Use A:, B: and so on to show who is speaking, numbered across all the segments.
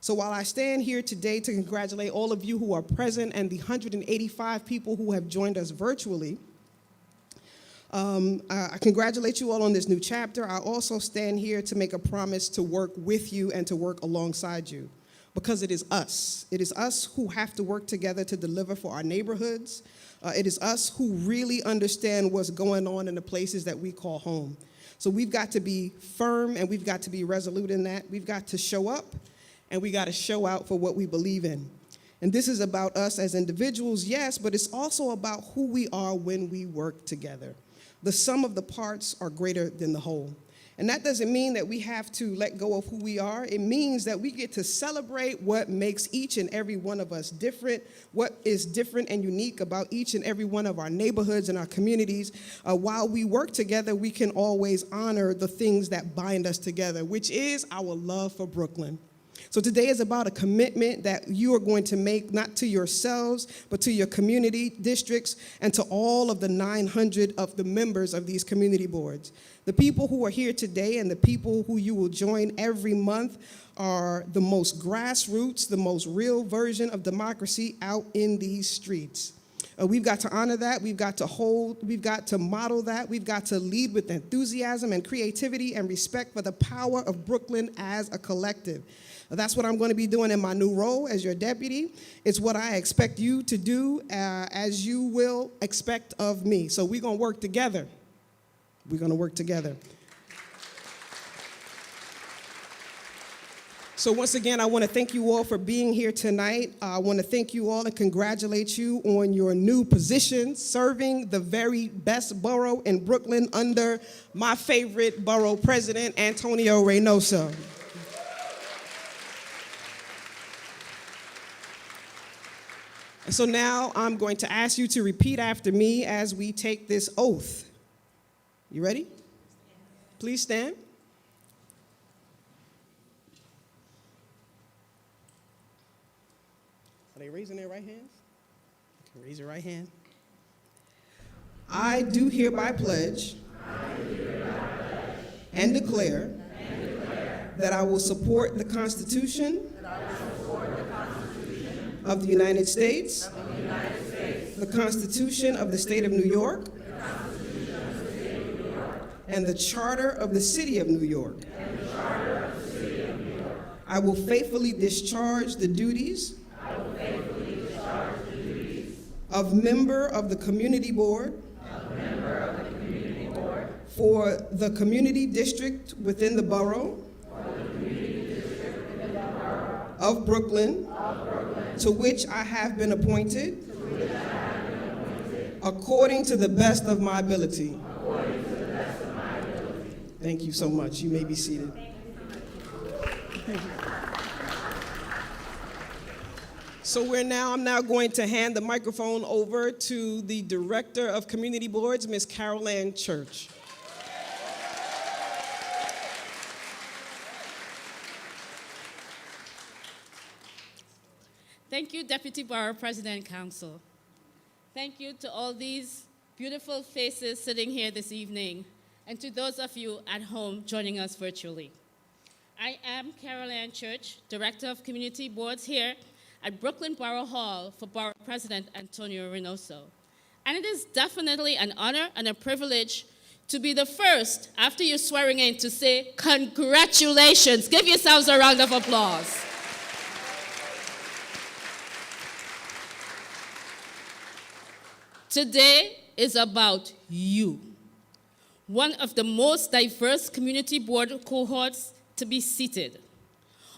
A: So while I stand here today to congratulate all of you who are present and the 185 people who have joined us virtually, I congratulate you all on this new chapter. I also stand here to make a promise to work with you and to work alongside you, because it is us. It is us who have to work together to deliver for our neighborhoods. It is us who really understand what's going on in the places that we call home. So we've got to be firm and we've got to be resolute in that. We've got to show up and we got to show out for what we believe in. And this is about us as individuals, yes, but it's also about who we are when we work together. The sum of the parts are greater than the whole. And that doesn't mean that we have to let go of who we are. It means that we get to celebrate what makes each and every one of us different, what is different and unique about each and every one of our neighborhoods and our communities. While we work together, we can always honor the things that bind us together, which is our love for Brooklyn. So today is about a commitment that you are going to make, not to yourselves, but to your community districts and to all of the 900 of the members of these community boards. The people who are here today and the people who you will join every month are the most grassroots, the most real version of democracy out in these streets. We've got to honor that, we've got to hold, we've got to model that, we've got to lead with enthusiasm and creativity and respect for the power of Brooklyn as a collective. That's what I'm going to be doing in my new role as your deputy. It's what I expect you to do as you will expect of me. So we're going to work together. We're going to work together. So once again, I want to thank you all for being here tonight. I want to thank you all and congratulate you on your new position, serving the very best borough in Brooklyn under my favorite Borough President, Antonio Reynoso. And so now I'm going to ask you to repeat after me as we take this oath. You ready? Please stand. Are they raising their right hands? Okay, raise your right hand. I do hereby pledge and declare that I will support the Constitution of the United States, the Constitution of the State of New York, and the Charter of the City of New York. I will faithfully discharge the duties of member of the Community Board for the community district within the Borough of Brooklyn, to which I have been appointed, according to the best of my ability. Thank you so much. You may be seated. So I'm now going to hand the microphone over to the Director of Community Boards, Ms. Carol Ann Church.
B: Thank you, Deputy Borough President Council. Thank you to all these beautiful faces sitting here this evening, and to those of you at home joining us virtually. I am Carol Ann Church, Director of Community Boards here at Brooklyn Borough Hall for Borough President Antonio Reynoso. And it is definitely an honor and a privilege to be the first, after your swearing in, to say congratulations. Give yourselves a round of applause. Today is about you, one of the most diverse community board cohorts to be seated.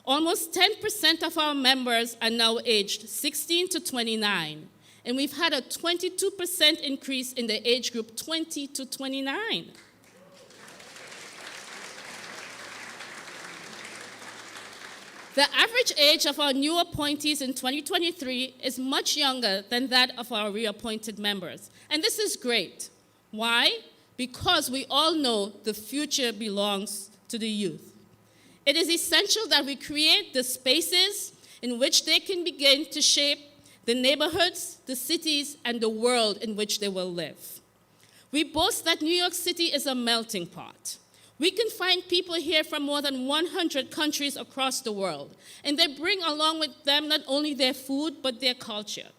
B: Almost 10% of our members are now aged 16 to 29, and we've had a 22% increase in the age group 20 to 29. The average age of our new appointees in 2023 is much younger than that of our reappointed members. And this is great. Why? Because we all know the future belongs to the youth. It is essential that we create the spaces in which they can begin to shape the neighborhoods, the cities, and the world in which they will live. We boast that New York City is a melting pot. We can find people here from more than 100 countries across the world, and they bring along with them not only their food, but their culture.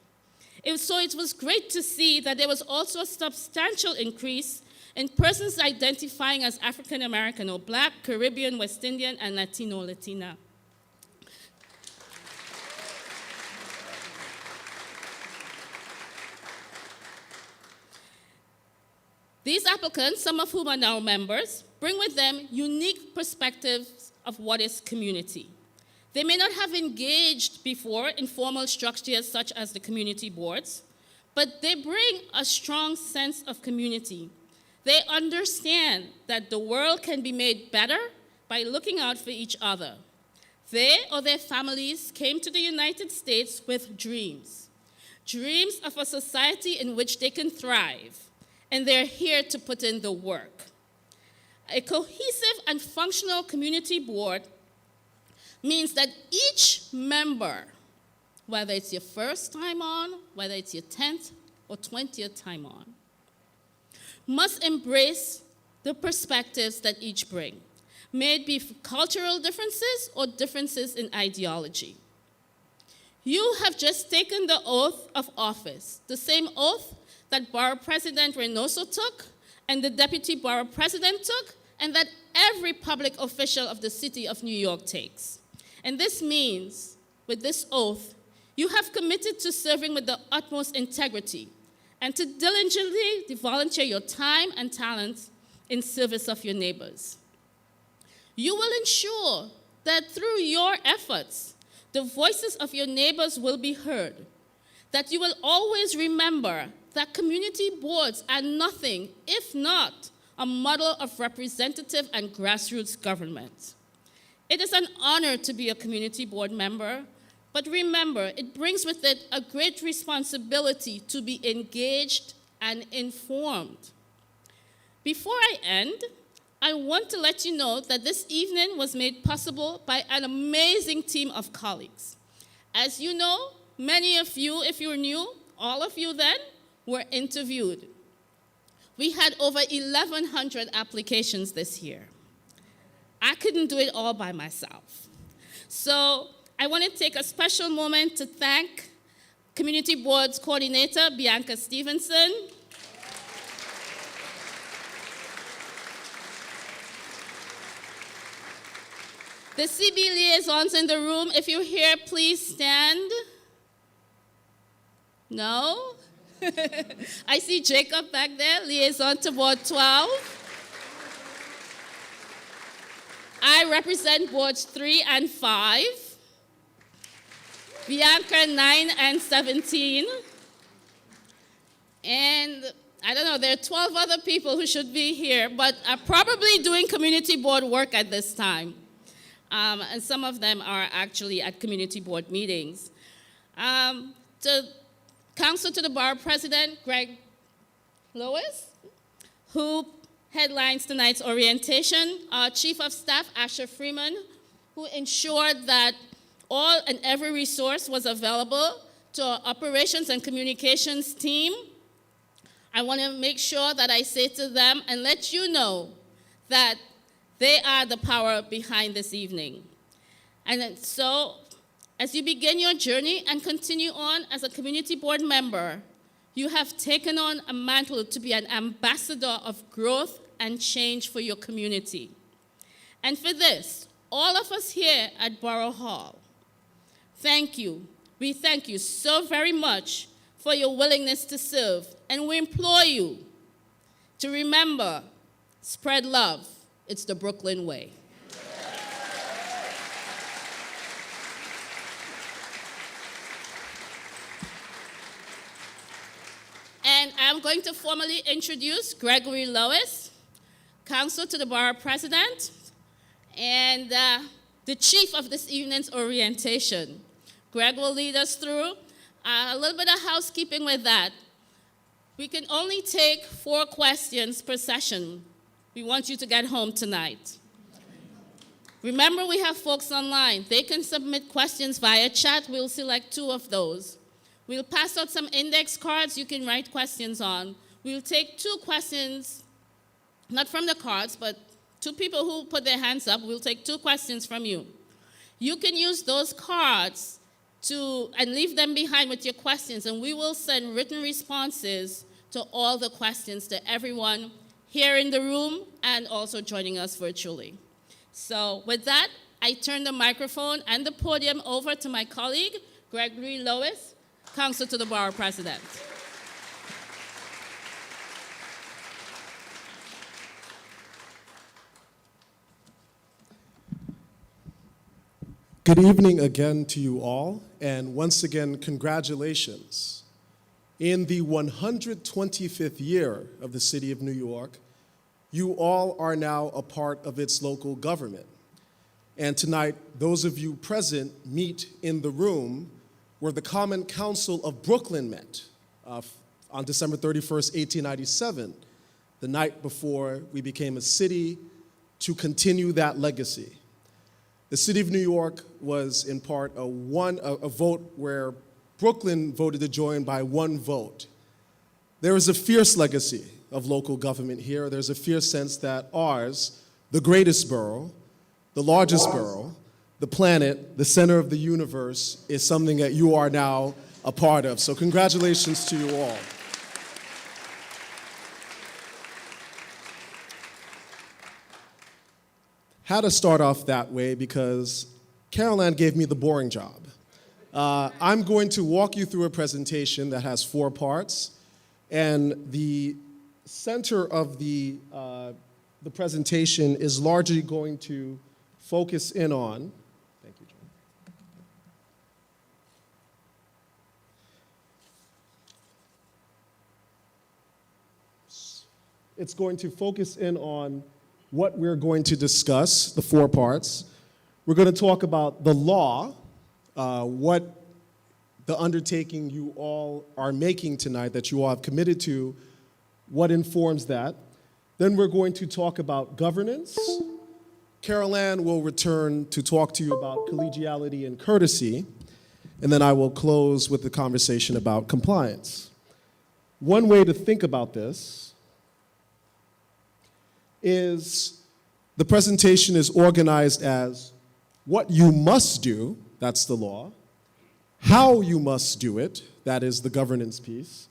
B: So it was great to see that there was also a substantial increase in persons identifying as African American or Black, Caribbean, West Indian, and Latino, Latina. These applicants, some of whom are now members, bring with them unique perspectives of what is community. They may not have engaged before in formal structures such as the community boards, but they bring a strong sense of community. They understand that the world can be made better by looking out for each other. They or their families came to the United States with dreams, dreams of a society in which they can thrive, and they're here to put in the work. A cohesive and functional community board means that each member, whether it's your first time on, whether it's your 10th or 20th time on, must embrace the perspectives that each bring, may it be cultural differences or differences in ideology. You have just taken the oath of office, the same oath that Borough President Reynoso took and the Deputy Borough President took, and that every public official of the city of New York takes. And this means, with this oath, you have committed to serving with the utmost integrity and to diligently volunteer your time and talents in service of your neighbors. You will ensure that through your efforts, the voices of your neighbors will be heard, that you will always remember that community boards are nothing if not a model of representative and grassroots government. It is an honor to be a community board member, but remember, it brings with it a great responsibility to be engaged and informed. Before I end, I want to let you know that this evening was made possible by an amazing team of colleagues. As you know, many of you, if you're new, all of you then, were interviewed. We had over 1,100 applications this year. I couldn't do it all by myself. So I want to take a special moment to thank Community Board's coordinator, Bianca Stevenson, the CB liaisons in the room. If you're here, please stand. No? I see Jacob back there, liaison to Board 12. I represent Boards 3 and 5. Bianca, 9 and 17. And I don't know, there are 12 other people who should be here, but are probably doing community board work at this time. And some of them are actually at community board meetings. Counsel to the Borough President, Greg Lewis, who headlines tonight's orientation. Our Chief of Staff, Asher Freeman, who ensured that all and every resource was available to our operations and communications team. I want to make sure that I say to them and let you know that they are the power behind this evening. And so, as you begin your journey and continue on as a community board member, you have taken on a mantle to be an ambassador of growth and change for your community. And for this, all of us here at Borough Hall, thank you. We thank you so very much for your willingness to serve. And we implore you to remember, spread love. It's the Brooklyn way. And I'm going to formally introduce Gregory Lois, counsel to the Borough President, and the chief of this evening's orientation. Greg will lead us through a little bit of housekeeping with that. We can only take 4 questions per session. We want you to get home tonight. Remember, we have folks online. They can submit questions via chat. We'll select 2 of those. We'll pass out some index cards you can write questions on. We'll take 2 questions, not from the cards, but two people who put their hands up, we'll take 2 questions from you. You can use those cards and leave them behind with your questions, and we will send written responses to all the questions to everyone here in the room and also joining us virtually. So with that, I turn the microphone and the podium over to my colleague, Gregory Lois, Counsel to the Borough President.
C: Good evening again to you all, and once again, congratulations. In the 125th year of the City of New York, you all are now a part of its local government. And tonight, those of you present meet in the room where the Common Council of Brooklyn met on December 31st, 1897, the night before we became a city, to continue that legacy. The City of New York was in part a vote where Brooklyn voted to join by 1 vote. There is a fierce legacy of local government here. There's a fierce sense that ours, the greatest borough, the largest borough, the planet, the center of the universe, is something that you are now a part of. So congratulations to you all. Had to start off that way because Carol Ann gave me the boring job. I'm going to walk you through a presentation that has 4 parts, and the center of the presentation is largely going to focus in on, thank you, John. It's going to focus in on what we're going to discuss, the 4 parts. We're going to talk about the law, what the undertaking you all are making tonight that you all have committed to, what informs that. Then we're going to talk about governance. Carol Ann will return to talk to you about collegiality and courtesy, and then I will close with the conversation about compliance. One way to think about this is the presentation is organized as what you must do, that's the law, how you must do it, that is the governance piece,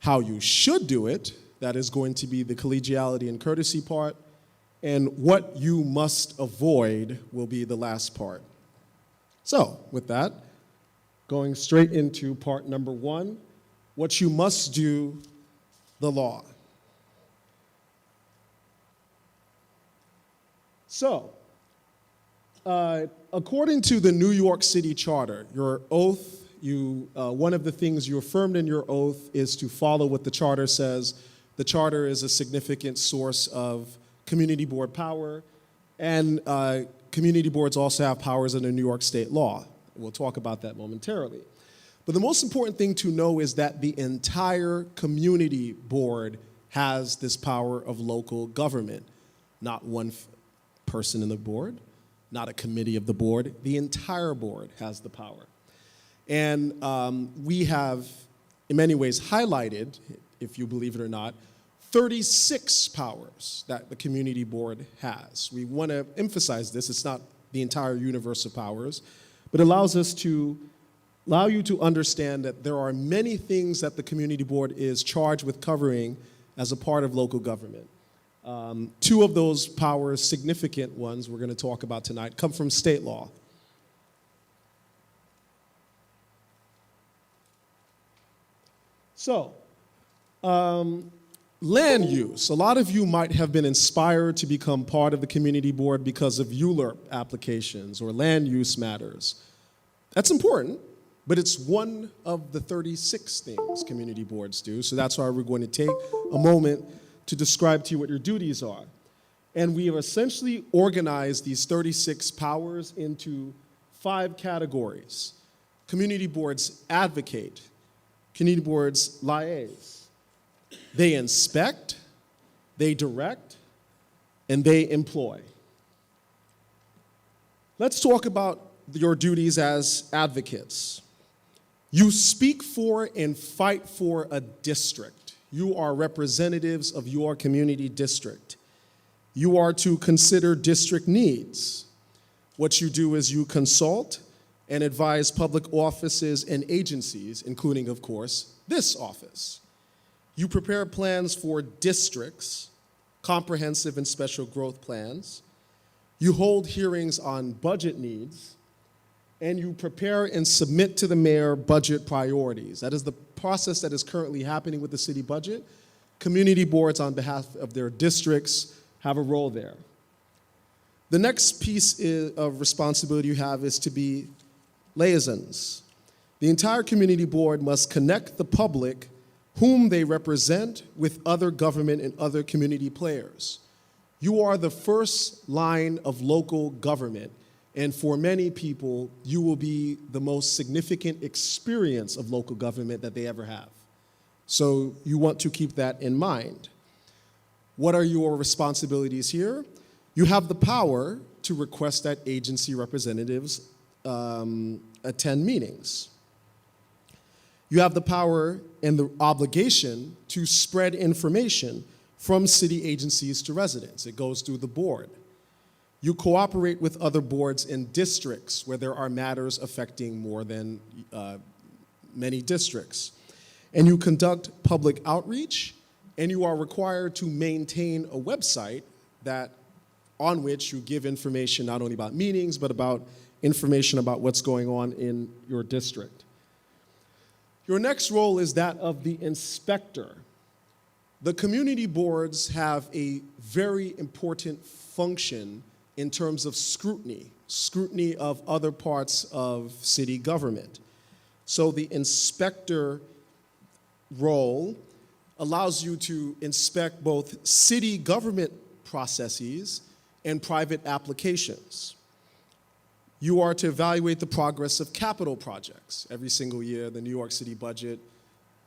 C: how you should do it, that is going to be the collegiality and courtesy part, and what you must avoid will be the last part. So, with that, going straight into part number 1, what you must do, the law. So, according to the New York City Charter, your oath, one of the things you affirmed in your oath is to follow what the Charter says. The Charter is a significant source of community board power, and community boards also have powers under New York state law. We'll talk about that momentarily. But the most important thing to know is that the entire community board has this power of local government, not one person in the board, not a committee of the board. The entire board has the power. And we have, in many ways, highlighted, if you believe it or not, 36 powers that the community board has. We want to emphasize this. It's not the entire universe of powers, but it allows you to understand that there are many things that the community board is charged with covering as a part of local government. 2 of those powers, significant ones we're going to talk about tonight, come from state law. So, land use. A lot of you might have been inspired to become part of the community board because of ULURP applications or land use matters. That's important, but it's one of the 36 things community boards do, so that's why we're going to take a moment to describe to you what your duties are. And we have essentially organized these 36 powers into 5 categories. Community boards advocate. Community boards liaise. They inspect, they direct, and they employ. Let's talk about your duties as advocates. You speak for and fight for a district. You are representatives of your community district. You are to consider district needs. What you do is you consult and advise public offices and agencies, including, of course, this office. You prepare plans for districts, comprehensive and special growth plans. You hold hearings on budget needs, and you prepare and submit to the mayor budget priorities. That is the process that is currently happening with the city budget. Community boards on behalf of their districts have a role there. The next piece of responsibility you have is to be liaisons. The entire community board must connect the public whom they represent with other government and other community players. You are the first line of local government, and for many people, you will be the most significant experience of local government that they ever have. So you want to keep that in mind. What are your responsibilities here? You have the power to request that agency representatives attend meetings. You have the power and the obligation to spread information from city agencies to residents. It goes through the board. You cooperate with other boards in districts where there are matters affecting more than many districts. And you conduct public outreach, and you are required to maintain a website on which you give information not only about meetings, but about information about what's going on in your district. Your next role is that of the inspector. The community boards have a very important function in terms of scrutiny of other parts of city government. So the inspector role allows you to inspect both city government processes and private applications. You are to evaluate the progress of capital projects. Every single year, the New York City budget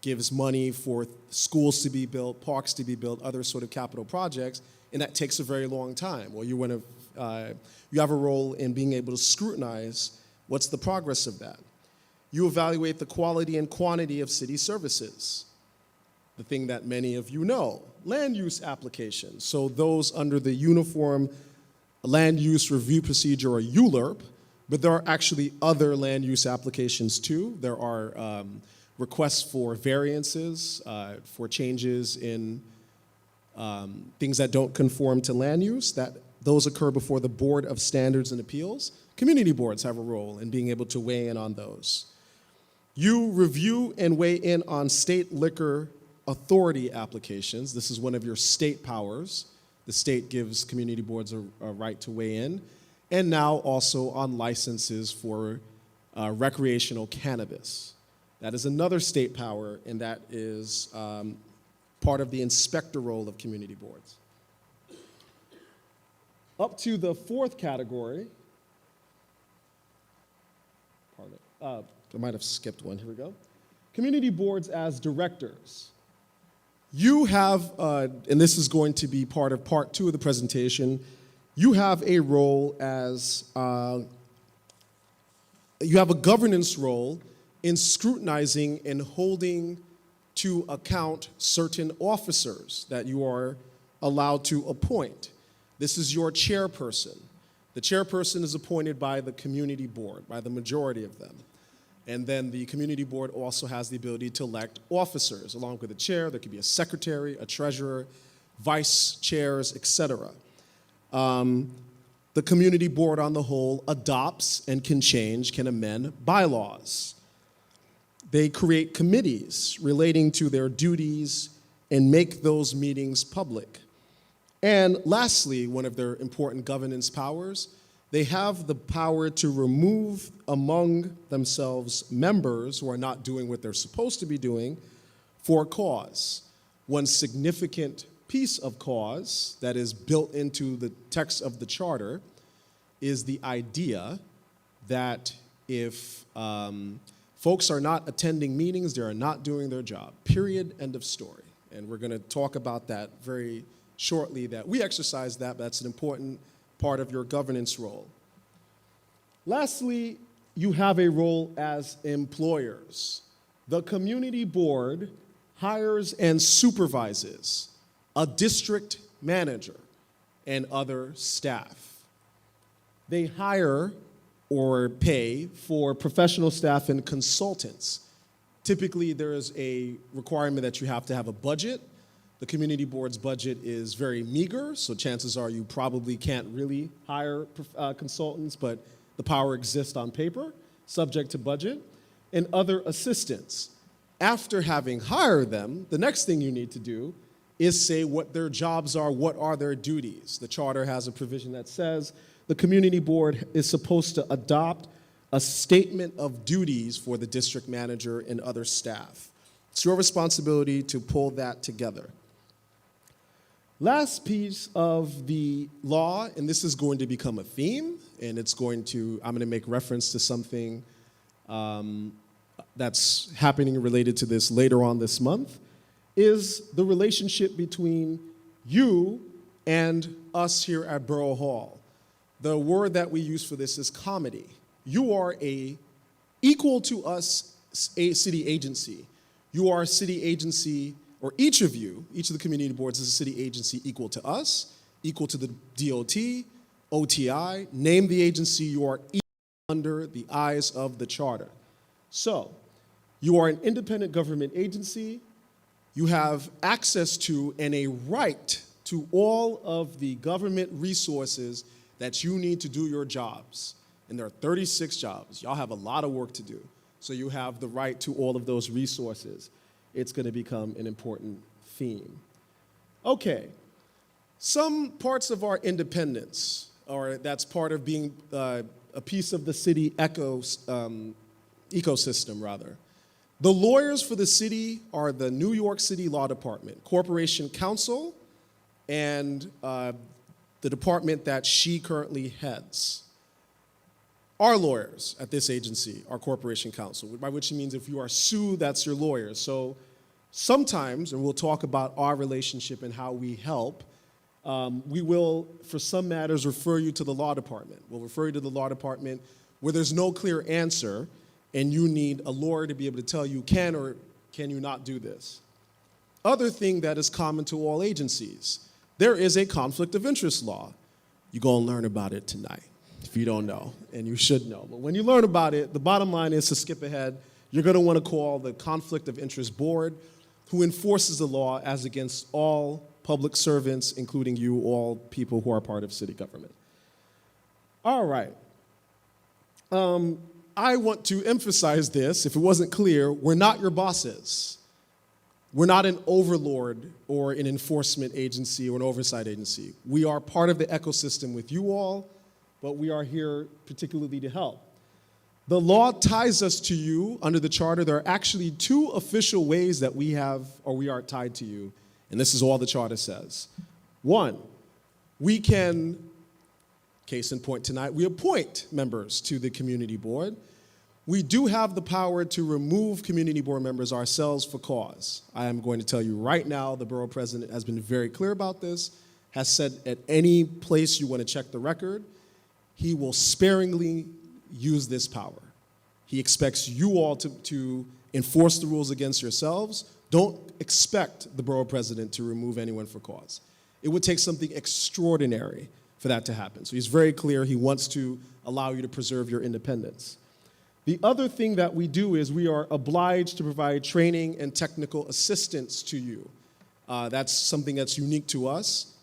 C: gives money for schools to be built, parks to be built, other sort of capital projects, and that takes a very long time. Well, you have a role in being able to scrutinize what's the progress of that. You evaluate the quality and quantity of city services, the thing that many of you know, land use applications. So those under the Uniform Land Use Review Procedure, or ULURP, but there are actually other land use applications too. There are requests for variances, for changes in things that don't conform to land use. Those occur before the Board of Standards and Appeals. Community boards have a role in being able to weigh in on those. You review and weigh in on state liquor authority applications. This is one of your state powers. The state gives community boards a right to weigh in. And now also on licenses for recreational cannabis. That is another state power, and that is part of the inspector role of community boards. Up to the fourth category. I might have skipped one. Here we go. Community boards as directors. You have, and this is going to be part of part 2 of the presentation, you have a role as, you have a governance role in scrutinizing and holding to account certain officers that you are allowed to appoint. This is your chairperson. The chairperson is appointed by the community board, by the majority of them. And then the community board also has the ability to elect officers. Along with the chair, there could be a secretary, a treasurer, vice chairs, etc. The community board on the whole adopts and can amend bylaws. They create committees relating to their duties and make those meetings public. And lastly, one of their important governance powers, they have the power to remove among themselves members who are not doing what they're supposed to be doing for a cause. One significant piece of cause that is built into the text of the charter is the idea that if folks are not attending meetings, they are not doing their job. Period, end of story. And we're going to talk about that very shortly, that we exercise that, but that's an important part of your governance role. Lastly, you have a role as employers. The community board hires and supervises a district manager. and other staff. They hire or pay for professional staff and consultants. Typically, there is a requirement that you have to have a budget. The community board's budget is very meager, so chances are you probably can't really hire consultants, but the power exists on paper, subject to budget, and other assistants. After having hired them, the next thing you need to do is say what their jobs are, what are their duties. The charter has a provision that says the community board is supposed to adopt a statement of duties for the district manager and other staff. It's your responsibility to pull that together. Last piece of the law, and this is going to become a theme, and I'm going to make reference to something that's happening related to this later on this month, is the relationship between you and us here at Borough Hall. The word that we use for this is comity. You are equal to us, a city agency. You are a city agency, or each of the community boards is a city agency equal to us, equal to the DOT, OTI, name the agency, you are equal under the eyes of the charter. So, you are an independent government agency. You have access to and a right to all of the government resources that you need to do your jobs. And there are 36 jobs. Y'all have a lot of work to do. So you have the right to all of those resources. It's going to become an important theme. Okay, some parts of our independence, or that's part of being a piece of the city ecosystem, rather. The lawyers for the city are the New York City Law Department, Corporation Counsel, and the department that she currently heads. Our lawyers at this agency are Corporation Counsel, by which means if you are sued, that's your lawyer. So sometimes, and we'll talk about our relationship and how we help, we will, for some matters, refer you to the law department. We'll refer you to the law department where there's no clear answer and you need a lawyer to be able to tell you can or can you not do this. Other thing that is common to all agencies, there is a conflict of interest law. You're gonna learn about it tonight if you don't know, and you should know. But when you learn about it, the bottom line is to skip ahead. You're gonna wanna call the Conflict of Interest Board, who enforces the law as against all public servants, including you, all people who are part of city government. All right. I want to emphasize this, if it wasn't clear, we're not your bosses. We're not an overlord or an enforcement agency or an oversight agency. We are part of the ecosystem with you all, but we are here particularly to help. The law ties us to you under the charter. There are actually two official ways that we are tied to you, and this is all the charter says. One, we can, case in point tonight, we appoint members to the community board. We do have the power to remove community board members ourselves for cause. I am going to tell you right now, the borough president has been very clear about this, has said at any place you want to check the record, he will sparingly use this power. He expects you all to enforce the rules against yourselves. Don't expect the borough president to remove anyone for cause. It would take something extraordinary for that to happen. So he's very clear he wants to allow you to preserve your independence. The other thing that we do is we are obliged to provide training and technical assistance to you. That's something that's unique to us.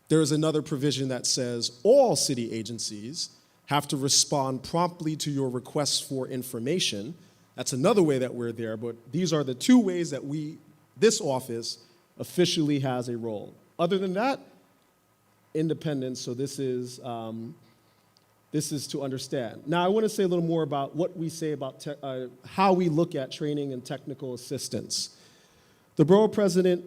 C: There is another provision that says all city agencies have to respond promptly to your requests for information. That's another way that we're there, but these are the two ways that this office officially has a role. Other than that, independence, so this is to understand. Now, I want to say a little more about what we say about how we look at training and technical assistance. The borough president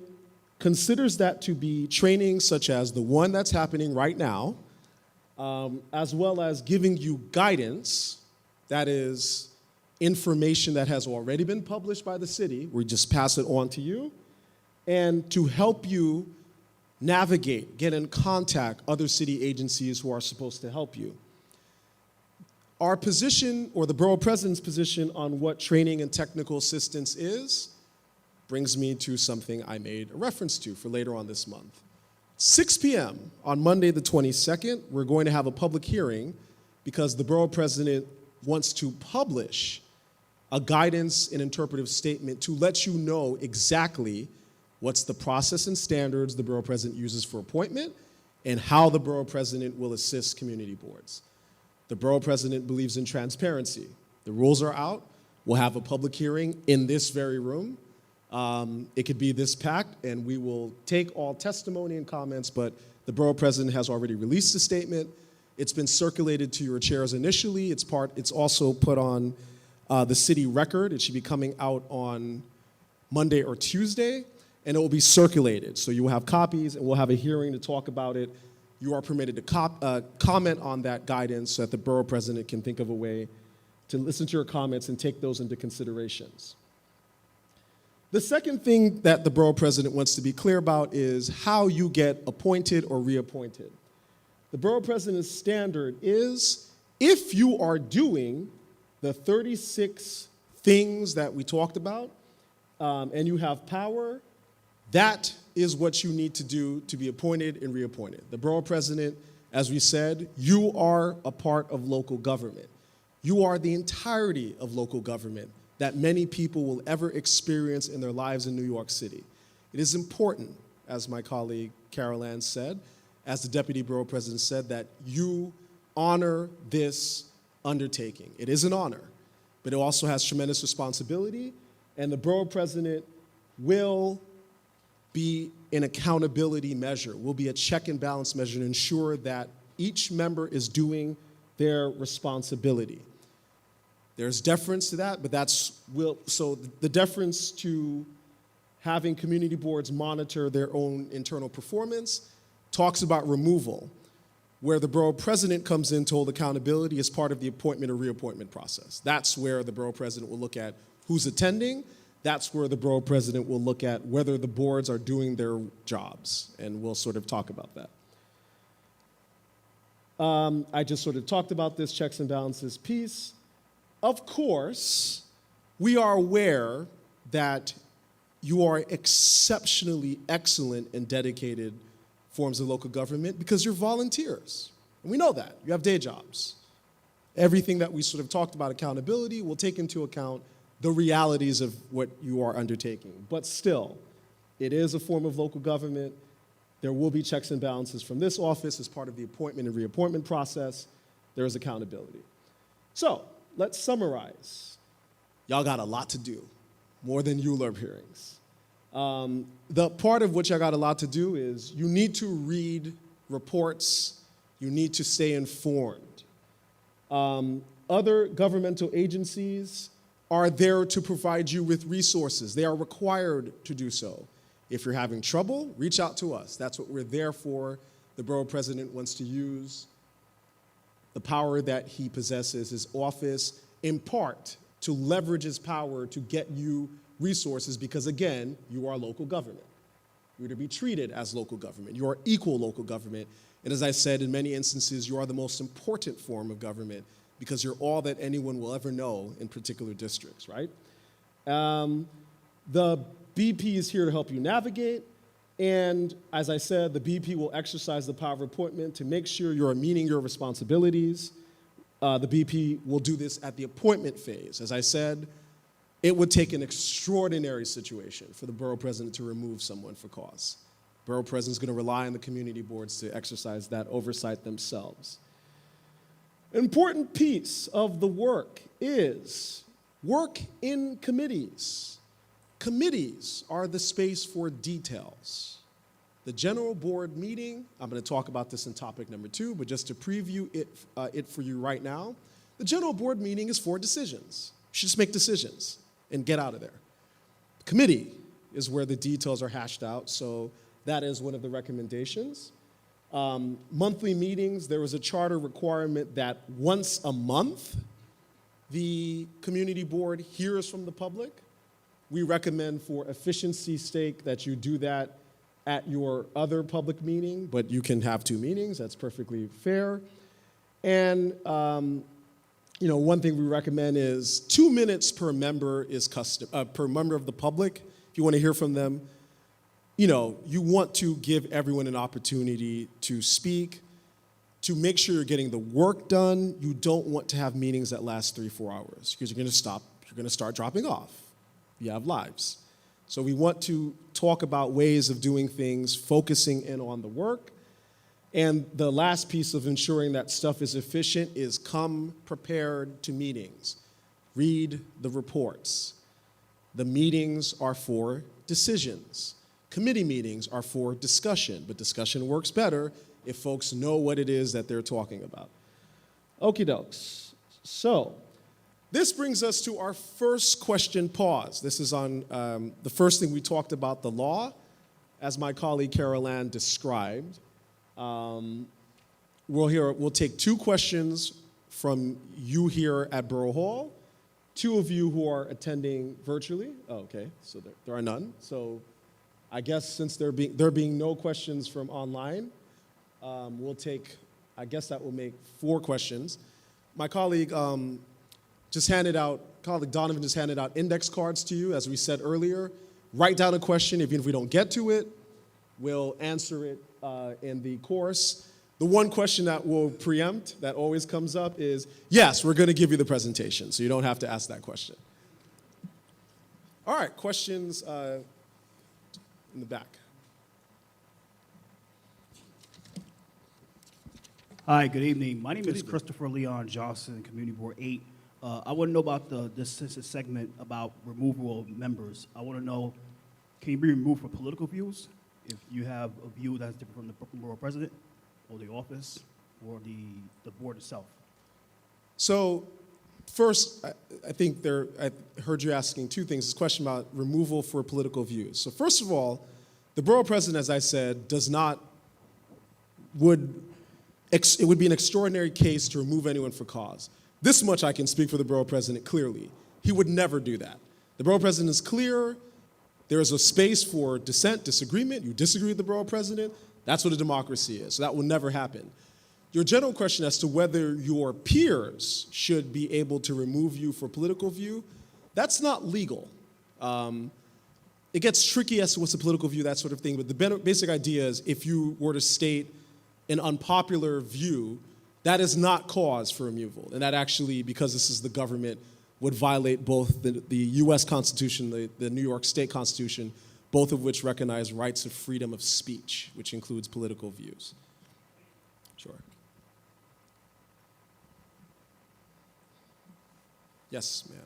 C: considers that to be training such as the one that's happening right now, as well as giving you guidance, that is information that has already been published by the city, we just pass it on to you, and to help you navigate, get in contact other city agencies who are supposed to help you. Our position, or the borough president's position on what training and technical assistance is, brings me to something I made a reference to for later on this month. 6 p.m. on Monday the 22nd, we're going to have a public hearing because the borough president wants to publish a guidance and interpretive statement to let you know exactly what's the process and standards the borough president uses for appointment and how the borough president will assist community boards. The borough president believes in transparency. The rules are out. We'll have a public hearing in this very room. It could be this packed, and we will take all testimony and comments, but the borough president has already released a statement. It's been circulated to your chairs initially. It's also put on the city record. It should be coming out on Monday or Tuesday, and it will be circulated. So you will have copies, and we'll have a hearing to talk about it. You are permitted to comment on that guidance so that the borough president can think of a way to listen to your comments and take those into considerations. The second thing that the borough president wants to be clear about is how you get appointed or reappointed. The borough president's standard is if you are doing the 36 things that we talked about and you have power, that is what you need to do to be appointed and reappointed. The borough president, as we said, you are a part of local government. You are the entirety of local government that many people will ever experience in their lives in New York City. It is important, as my colleague Carol Ann said, as the deputy borough president said, that you honor this undertaking. It is an honor, but it also has tremendous responsibility, and the borough president will be an accountability measure, will be a check and balance measure to ensure that each member is doing their responsibility. There's deference to that, but so the deference to having community boards monitor their own internal performance talks about removal, where the borough president comes in to hold accountability as part of the appointment or reappointment process. That's where the borough president will look at who's attending. That's where the borough president will look at whether the boards are doing their jobs, and we'll sort of talk about that. I just sort of talked about this checks and balances piece. Of course, we are aware that you are exceptionally excellent and dedicated forms of local government because you're volunteers. And we know that. You have day jobs. Everything that we sort of talked about, accountability, will take into account the realities of what you are undertaking. But still, it is a form of local government. There will be checks and balances from this office as part of the appointment and reappointment process. There is accountability. So, let's summarize. Y'all got a lot to do, more than ULURP hearings. The part of which I got a lot to do is you need to read reports, you need to stay informed. Other governmental agencies are there to provide you with resources. They are required to do so. If you're having trouble, reach out to us. That's what we're there for. The borough president wants to use the power that he possesses, his office, in part to leverage his power to get you resources because, again, you are local government. You're to be treated as local government. You are equal local government. And as I said, in many instances, you are the most important form of government because you're all that anyone will ever know in particular districts, right? The BP is here to help you navigate. And as I said, the BP will exercise the power of appointment to make sure you're meeting your responsibilities. The BP will do this at the appointment phase. As I said, it would take an extraordinary situation for the borough president to remove someone for cause. Borough president's going to rely on the community boards to exercise that oversight themselves. An important piece of the work is work in committees. Committees are the space for details. The general board meeting, I'm going to talk about this in topic number 2, but just to preview it for you right now, the general board meeting is for decisions. You should just make decisions and get out of there. Committee is where the details are hashed out, so that is one of the recommendations. Monthly meetings, there was a charter requirement that once a month, the community board hears from the public. We recommend for efficiency's sake that you do that at your other public meeting, but you can have 2 meetings, that's perfectly fair. And one thing we recommend is 2 minutes per member is per member of the public. If you want to hear from them, you want to give everyone an opportunity to speak, to make sure you're getting the work done. You don't want to have meetings that last 3-4 hours because you're going to start dropping off. You have lives. So we want to talk about ways of doing things, focusing in on the work. And the last piece of ensuring that stuff is efficient is come prepared to meetings. Read the reports. The meetings are for decisions. Committee meetings are for discussion, but discussion works better if folks know what it is that they're talking about. Okie dokes. So this brings us to our first question pause. This is on the first thing we talked about, the law, as my colleague Carol Ann described. We'll take 2 questions from you here at Borough Hall, 2 of you who are attending virtually. Oh, okay, so there are none. So I guess since there being no questions from online, we'll take, I guess that will make 4 questions. My colleague Donovan just handed out index cards to you, as we said earlier. Write down a question. Even if we don't get to it, we'll answer it in the course. The one question that we'll preempt that always comes up is, yes, we're going to give you the presentation, so you don't have to ask that question. All right, questions in the back.
D: Hi, good evening. My name is Christopher Leon Johnson, Community Board 8. I want to know about this segment about removal of members. I want to know, can you be removed for political views if you have a view that's different from the Brooklyn Borough President or the office or the board itself?
C: So first, I think I heard you asking 2 things. This question about removal for political views. So first of all, the Borough President, as I said, it would be an extraordinary case to remove anyone for cause. This much I can speak for the Borough President clearly. He would never do that. The Borough President is clear. There is a space for dissent, disagreement. You disagree with the Borough President. That's what a democracy is. So that will never happen. Your general question as to whether your peers should be able to remove you for political view, that's not legal. It gets tricky as to what's a political view, that sort of thing, but the basic idea is if you were to state an unpopular view, that is not cause for removal. And that actually, because this is the government, would violate both the US Constitution, the New York State Constitution, both of which recognize rights of freedom of speech, which includes political views. Sure. Yes, ma'am.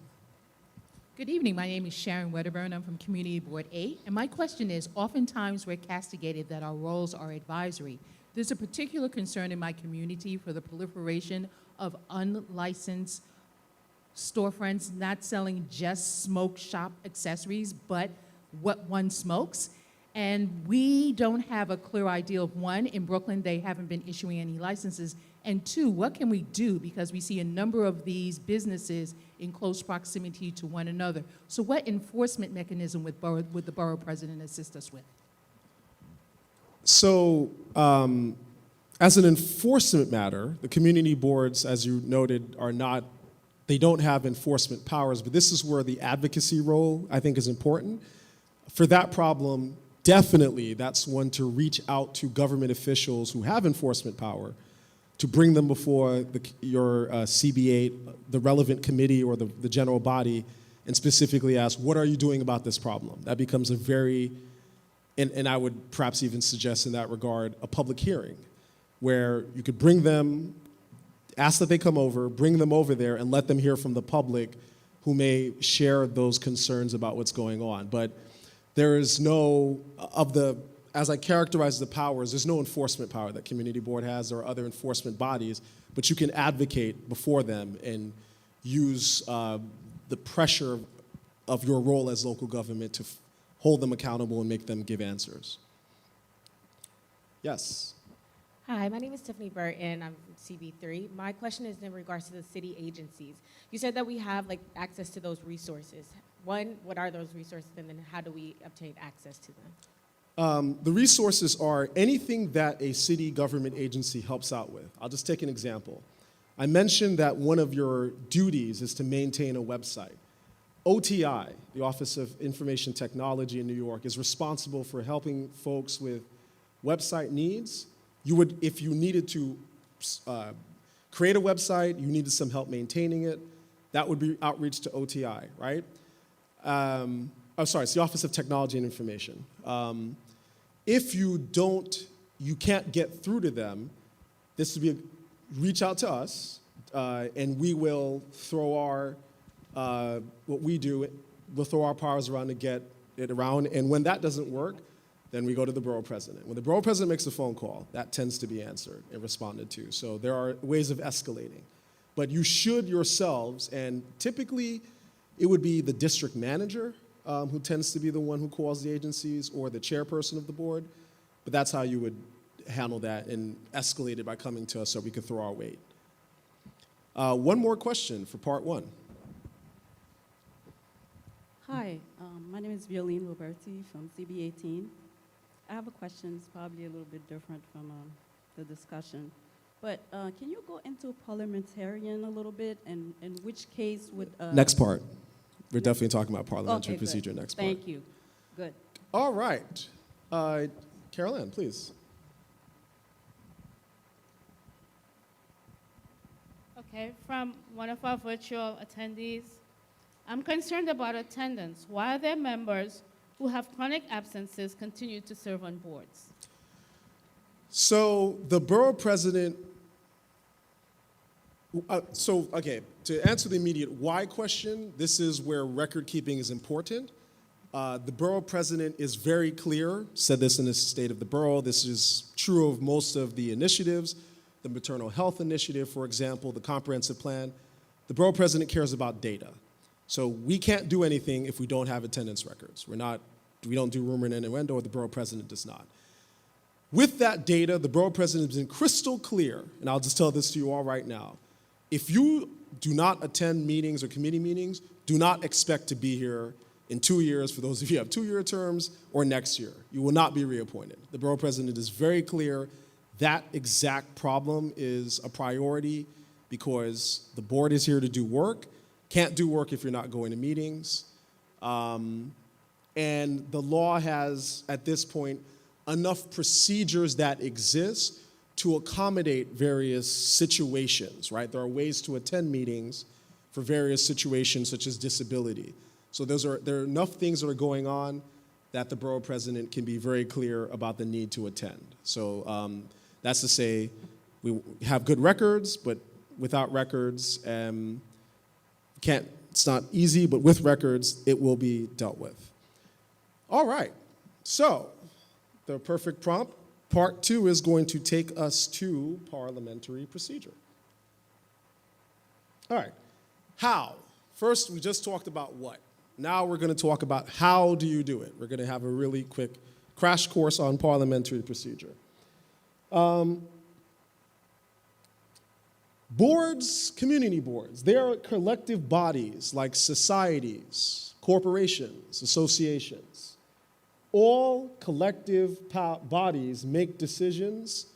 E: Good evening. My name is Sharon Wedderburn. I'm from Community Board 8. And my question is, oftentimes we're castigated that our roles are advisory. There's a particular concern in my community for the proliferation of unlicensed storefronts not selling just smoke shop accessories, but what one smokes. And we don't have a clear idea of, 1, in Brooklyn, they haven't been issuing any licenses, and 2, what can we do? Because we see a number of these businesses in close proximity to one another. So what enforcement mechanism would the Borough President assist us with?
C: So, as an enforcement matter, the community boards, as you noted, they don't have enforcement powers, but this is where the advocacy role, I think, is important. For that problem, definitely, that's one to reach out to government officials who have enforcement power, to bring them before your CB8, the relevant committee or the general body, and specifically ask, what are you doing about this problem? That becomes a very, and I would perhaps even suggest in that regard, a public hearing, where you could bring them, ask that they come over, bring them over there, and let them hear from the public who may share those concerns about what's going on. But there is no, as I characterize the powers, there's no enforcement power that community board has or other enforcement bodies, but you can advocate before them and use the pressure of your role as local government to hold them accountable and make them give answers. Yes.
F: Hi, my name is Tiffany Burton. I'm from CB3. My question is in regards to the city agencies. You said that we have access to those resources. 1, what are those resources, and then how do we obtain access to them?
C: The resources are anything that a city government agency helps out with. I'll just take an example. I mentioned that one of your duties is to maintain a website. OTI, the Office of Information Technology in New York, is responsible for helping folks with website needs. You would, if you needed to create a website, you needed some help maintaining it, that would be outreach to OTI, right? It's the Office of Technology and Information. If you can't get through to them, this would be reach out to us, and we will throw our we'll throw our powers around to get it around. And when that doesn't work, then we go to the borough president. When the borough president makes a phone call, that tends to be answered and responded to. So there are ways of escalating. But you should yourselves, and typically it would be the district manager who tends to be the one who calls the agencies, or the chairperson of the board. But that's how you would handle that and escalate it by coming to us so we could throw our weight. One more question for part one.
G: Hi, my name is Violene Roberti from CB18. I have a question. It's probably a little bit different from the discussion. But can you go into parliamentarian a little bit, and in which case would...
C: Next part. We're definitely talking about parliamentary
G: Okay,
C: procedure
G: good.
C: next part.
G: Thank you. Good.
C: All right. Carol Ann, please.
B: Okay, from one of our virtual attendees. I'm concerned about attendance. Why are there members who have chronic absences continue to serve on boards?
C: So the borough president, to answer the immediate why question, this is where record keeping is important. The borough president is very clear, said this in the state of the borough. This is true of most of the initiatives, the maternal health initiative, for example, the comprehensive plan. The borough president cares about data. So we can't do anything if we don't have attendance records. We don't do rumor and innuendo, or the borough president does not. With that data, the borough president has been crystal clear, and I'll just tell this to you all right now. If you do not attend meetings or committee meetings, do not expect to be here in 2 years, for those of you who have 2-year terms, or next year. You will not be reappointed. The borough president is very clear that exact problem is a priority, because the board is here to do work. Can't do work if you're not going to meetings. And the law has, at this point, enough procedures that exist to accommodate various situations, right? There are ways to attend meetings for various situations, such as disability. So there are enough things that are going on that the borough president can be very clear about the need to attend. So that's to say, we have good records, but without records, it's not easy, but with records, it will be dealt with. All right, so the perfect prompt, part 2 is going to take us to parliamentary procedure. All right, how? First, we just talked about what. Now we're going to talk about how do you do it. We're going to have a really quick crash course on parliamentary procedure. Boards, community boards, they are collective bodies like societies, corporations, associations. All collective bodies make decisions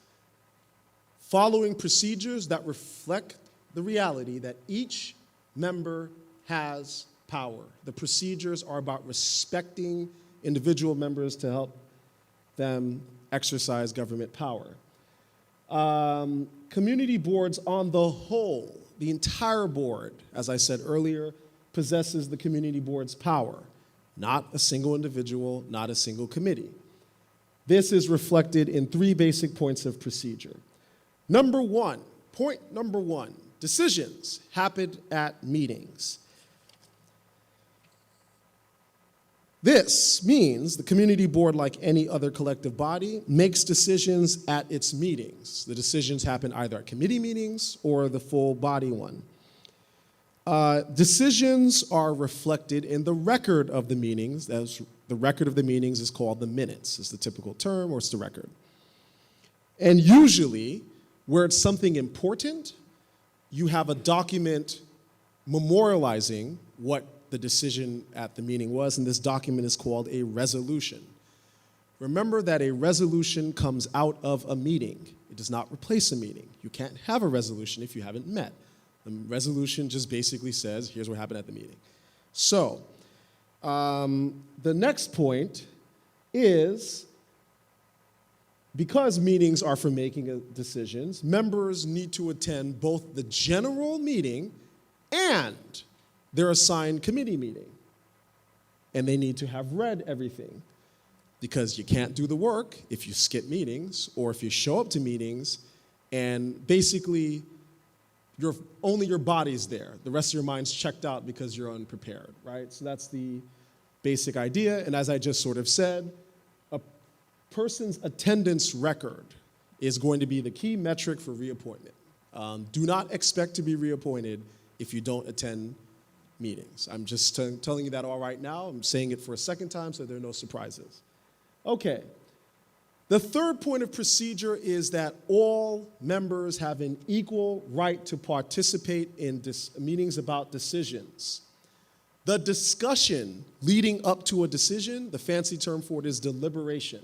C: following procedures that reflect the reality that each member has power. The procedures are about respecting individual members to help them exercise government power. Community boards on the whole, the entire board, as I said earlier, possesses the community board's power, not a single individual, not a single committee. This is reflected in 3 basic points of procedure. Point number one, decisions happen at meetings. This means the community board, like any other collective body, makes decisions at its meetings. The decisions happen either at committee meetings or the full body one. Decisions are reflected in the record of the meetings. The record of the meetings is called the minutes, is the typical term, or it's the record. And usually, where it's something important, you have a document memorializing what the decision at the meeting was, and this document is called a resolution. Remember that a resolution comes out of a meeting. It does not replace a meeting. You can't have a resolution if you haven't met. The resolution just basically says, here's what happened at the meeting. So, the next point is, because meetings are for making decisions, members need to attend both the general meeting and their assigned committee meeting. And they need to have read everything, because you can't do the work if you skip meetings or if you show up to meetings and basically only your body's there. The rest of your mind's checked out because you're unprepared, right? So that's the basic idea. And as I just sort of said, a person's attendance record is going to be the key metric for reappointment. Do not expect to be reappointed if you don't attend meetings. I'm just telling you that all right now. I'm saying it for a second time so there are no surprises. Okay. The third point of procedure is that all members have an equal right to participate in meetings about decisions. The discussion leading up to a decision, the fancy term for it is deliberation.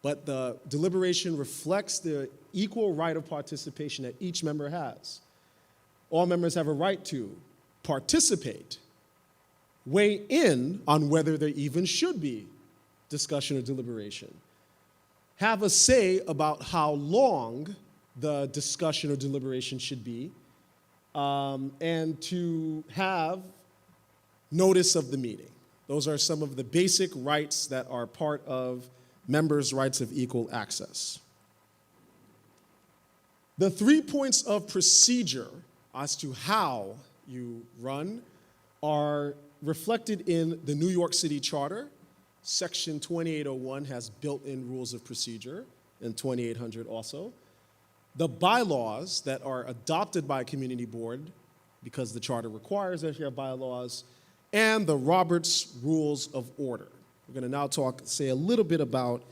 C: But the deliberation reflects the equal right of participation that each member has. All members have a right to participate, weigh in on whether there even should be discussion or deliberation, have a say about how long the discussion or deliberation should be, and to have notice of the meeting. Those are some of the basic rights that are part of members' rights of equal access. The 3 points of procedure as to how you run are reflected in the New York City Charter. Section 2801 has built-in rules of procedure, and 2800 also. The bylaws that are adopted by a community board, because the charter requires that you have bylaws, and the Roberts Rules of Order. We're going to now say a little bit about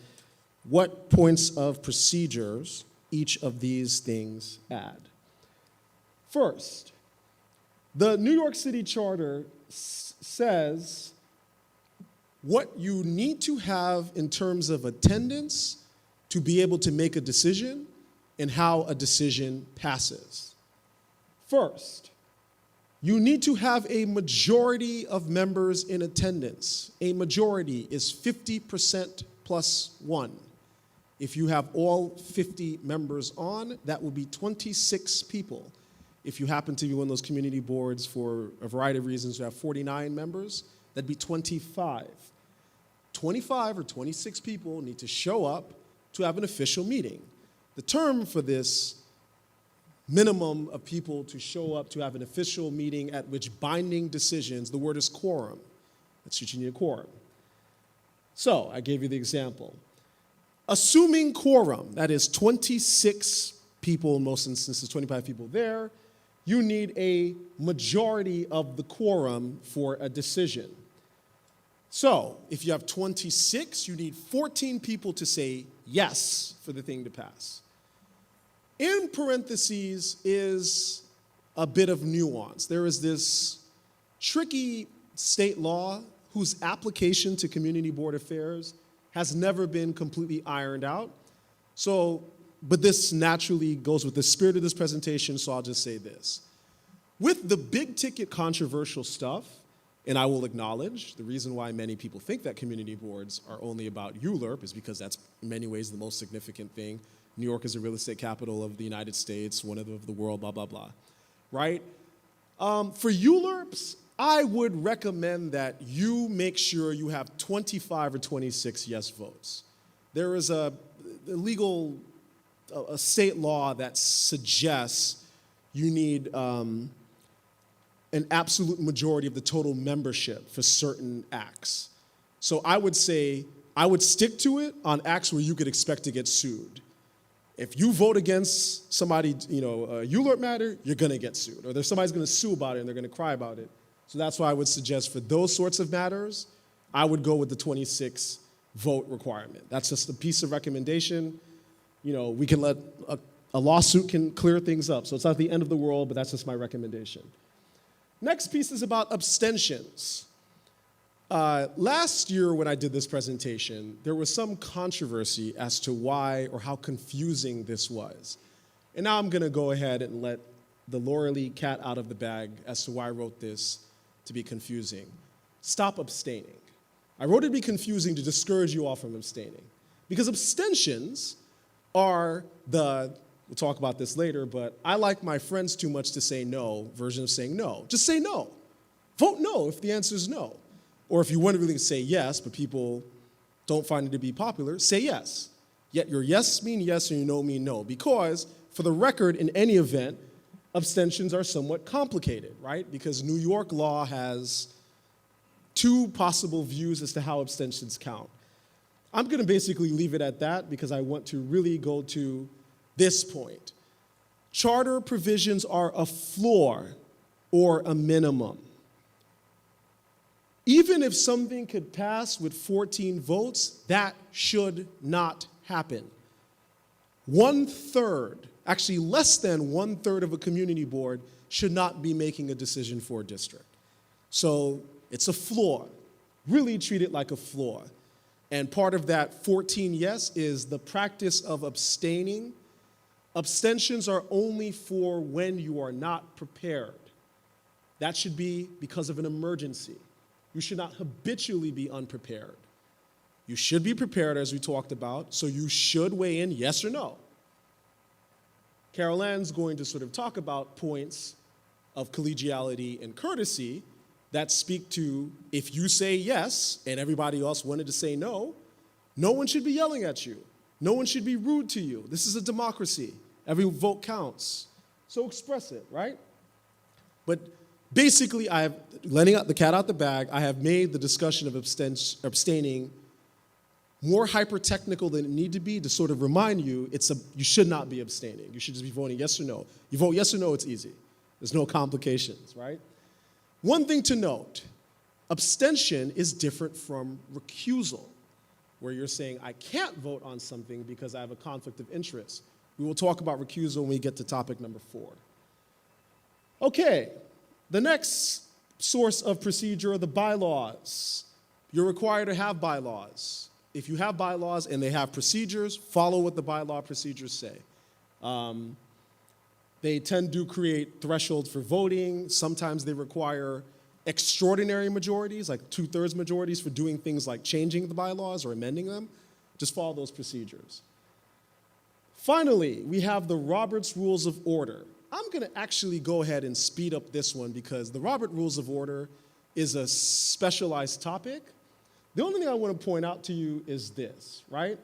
C: what points of procedures each of these things add. First, the New York City Charter says what you need to have in terms of attendance to be able to make a decision and how a decision passes. First, you need to have a majority of members in attendance. A majority is 50% plus 1. If you have all 50 members on, that will be 26 people. If you happen to be one of those community boards for a variety of reasons, you have 49 members, that'd be 25. 25 or 26 people need to show up to have an official meeting. The term for this minimum of people to show up to have an official meeting at which binding decisions, the word is quorum. That's what you need a quorum. So I gave you the example. Assuming quorum, that is 26 people, in most instances 25 people there, you need a majority of the quorum for a decision. So if you have 26, you need 14 people to say yes for the thing to pass. In parentheses is a bit of nuance. There is this tricky state law whose application to community board affairs has never been completely ironed out. But this naturally goes with the spirit of this presentation, so I'll just say this. With the big ticket controversial stuff, and I will acknowledge the reason why many people think that community boards are only about ULURP is because that's in many ways the most significant thing. New York is the real estate capital of the United States, one of the world, blah, blah, blah, right? For ULURPs, I would recommend that you make sure you have 25 or 26 yes votes. There is a state law that suggests you need an absolute majority of the total membership for certain acts. So I would say, I would stick to it on acts where you could expect to get sued. If you vote against somebody, a ULURP matter, you're gonna get sued. Or there's somebody's gonna sue about it and they're gonna cry about it. So that's why I would suggest for those sorts of matters, I would go with the 26 vote requirement. That's just a piece of recommendation. We can let, a lawsuit can clear things up. So it's not the end of the world, but that's just my recommendation. Next piece is about abstentions. Last year when I did this presentation, there was some controversy as to why or how confusing this was. And now I'm gonna go ahead and let the Laura Lee cat out of the bag as to why I wrote this to be confusing. Stop abstaining. I wrote it to be confusing to discourage you all from abstaining. Because abstentions are we'll talk about this later, but I like my friends too much to say no version of saying no. Just say no. Vote no if the answer is no. Or if you want to really say yes, but people don't find it to be popular, say yes. Yet your yes mean yes and your no mean no. Because, for the record, in any event, abstentions are somewhat complicated, right? Because New York law has two possible views as to how abstentions count. I'm going to basically leave it at that because I want to really go to this point. Charter provisions are a floor or a minimum. Even if something could pass with 14 votes, that should not happen. 1/3, actually less than 1/3 of a community board should not be making a decision for a district. So it's a floor. Really treat it like a floor. And part of that 14 yes is the practice of abstaining. Abstentions are only for when you are not prepared. That should be because of an emergency. You should not habitually be unprepared. You should be prepared, as we talked about, so you should weigh in yes or no. Carol Ann's going to sort of talk about points of collegiality and courtesy that speak to if you say yes and everybody else wanted to say no, no one should be yelling at you. No one should be rude to you. This is a democracy. Every vote counts. So express it, right? But basically, I have, letting out the cat out the bag, I have made the discussion of abstaining more hyper-technical than it need to be to sort of remind you you should not be abstaining. You should just be voting yes or no. You vote yes or no, it's easy. There's no complications, right? One thing to note, abstention is different from recusal, where you're saying, I can't vote on something because I have a conflict of interest. We will talk about recusal when we get to topic number 4. Okay, the next source of procedure are the bylaws. You're required to have bylaws. If you have bylaws and they have procedures, follow what the bylaw procedures say. They tend to create thresholds for voting. Sometimes they require extraordinary majorities, like 2/3 majorities for doing things like changing the bylaws or amending them. Just follow those procedures. Finally, we have the Roberts Rules of Order. I'm going to actually go ahead and speed up this one because the Robert Rules of Order is a specialized topic. The only thing I want to point out to you is this, right?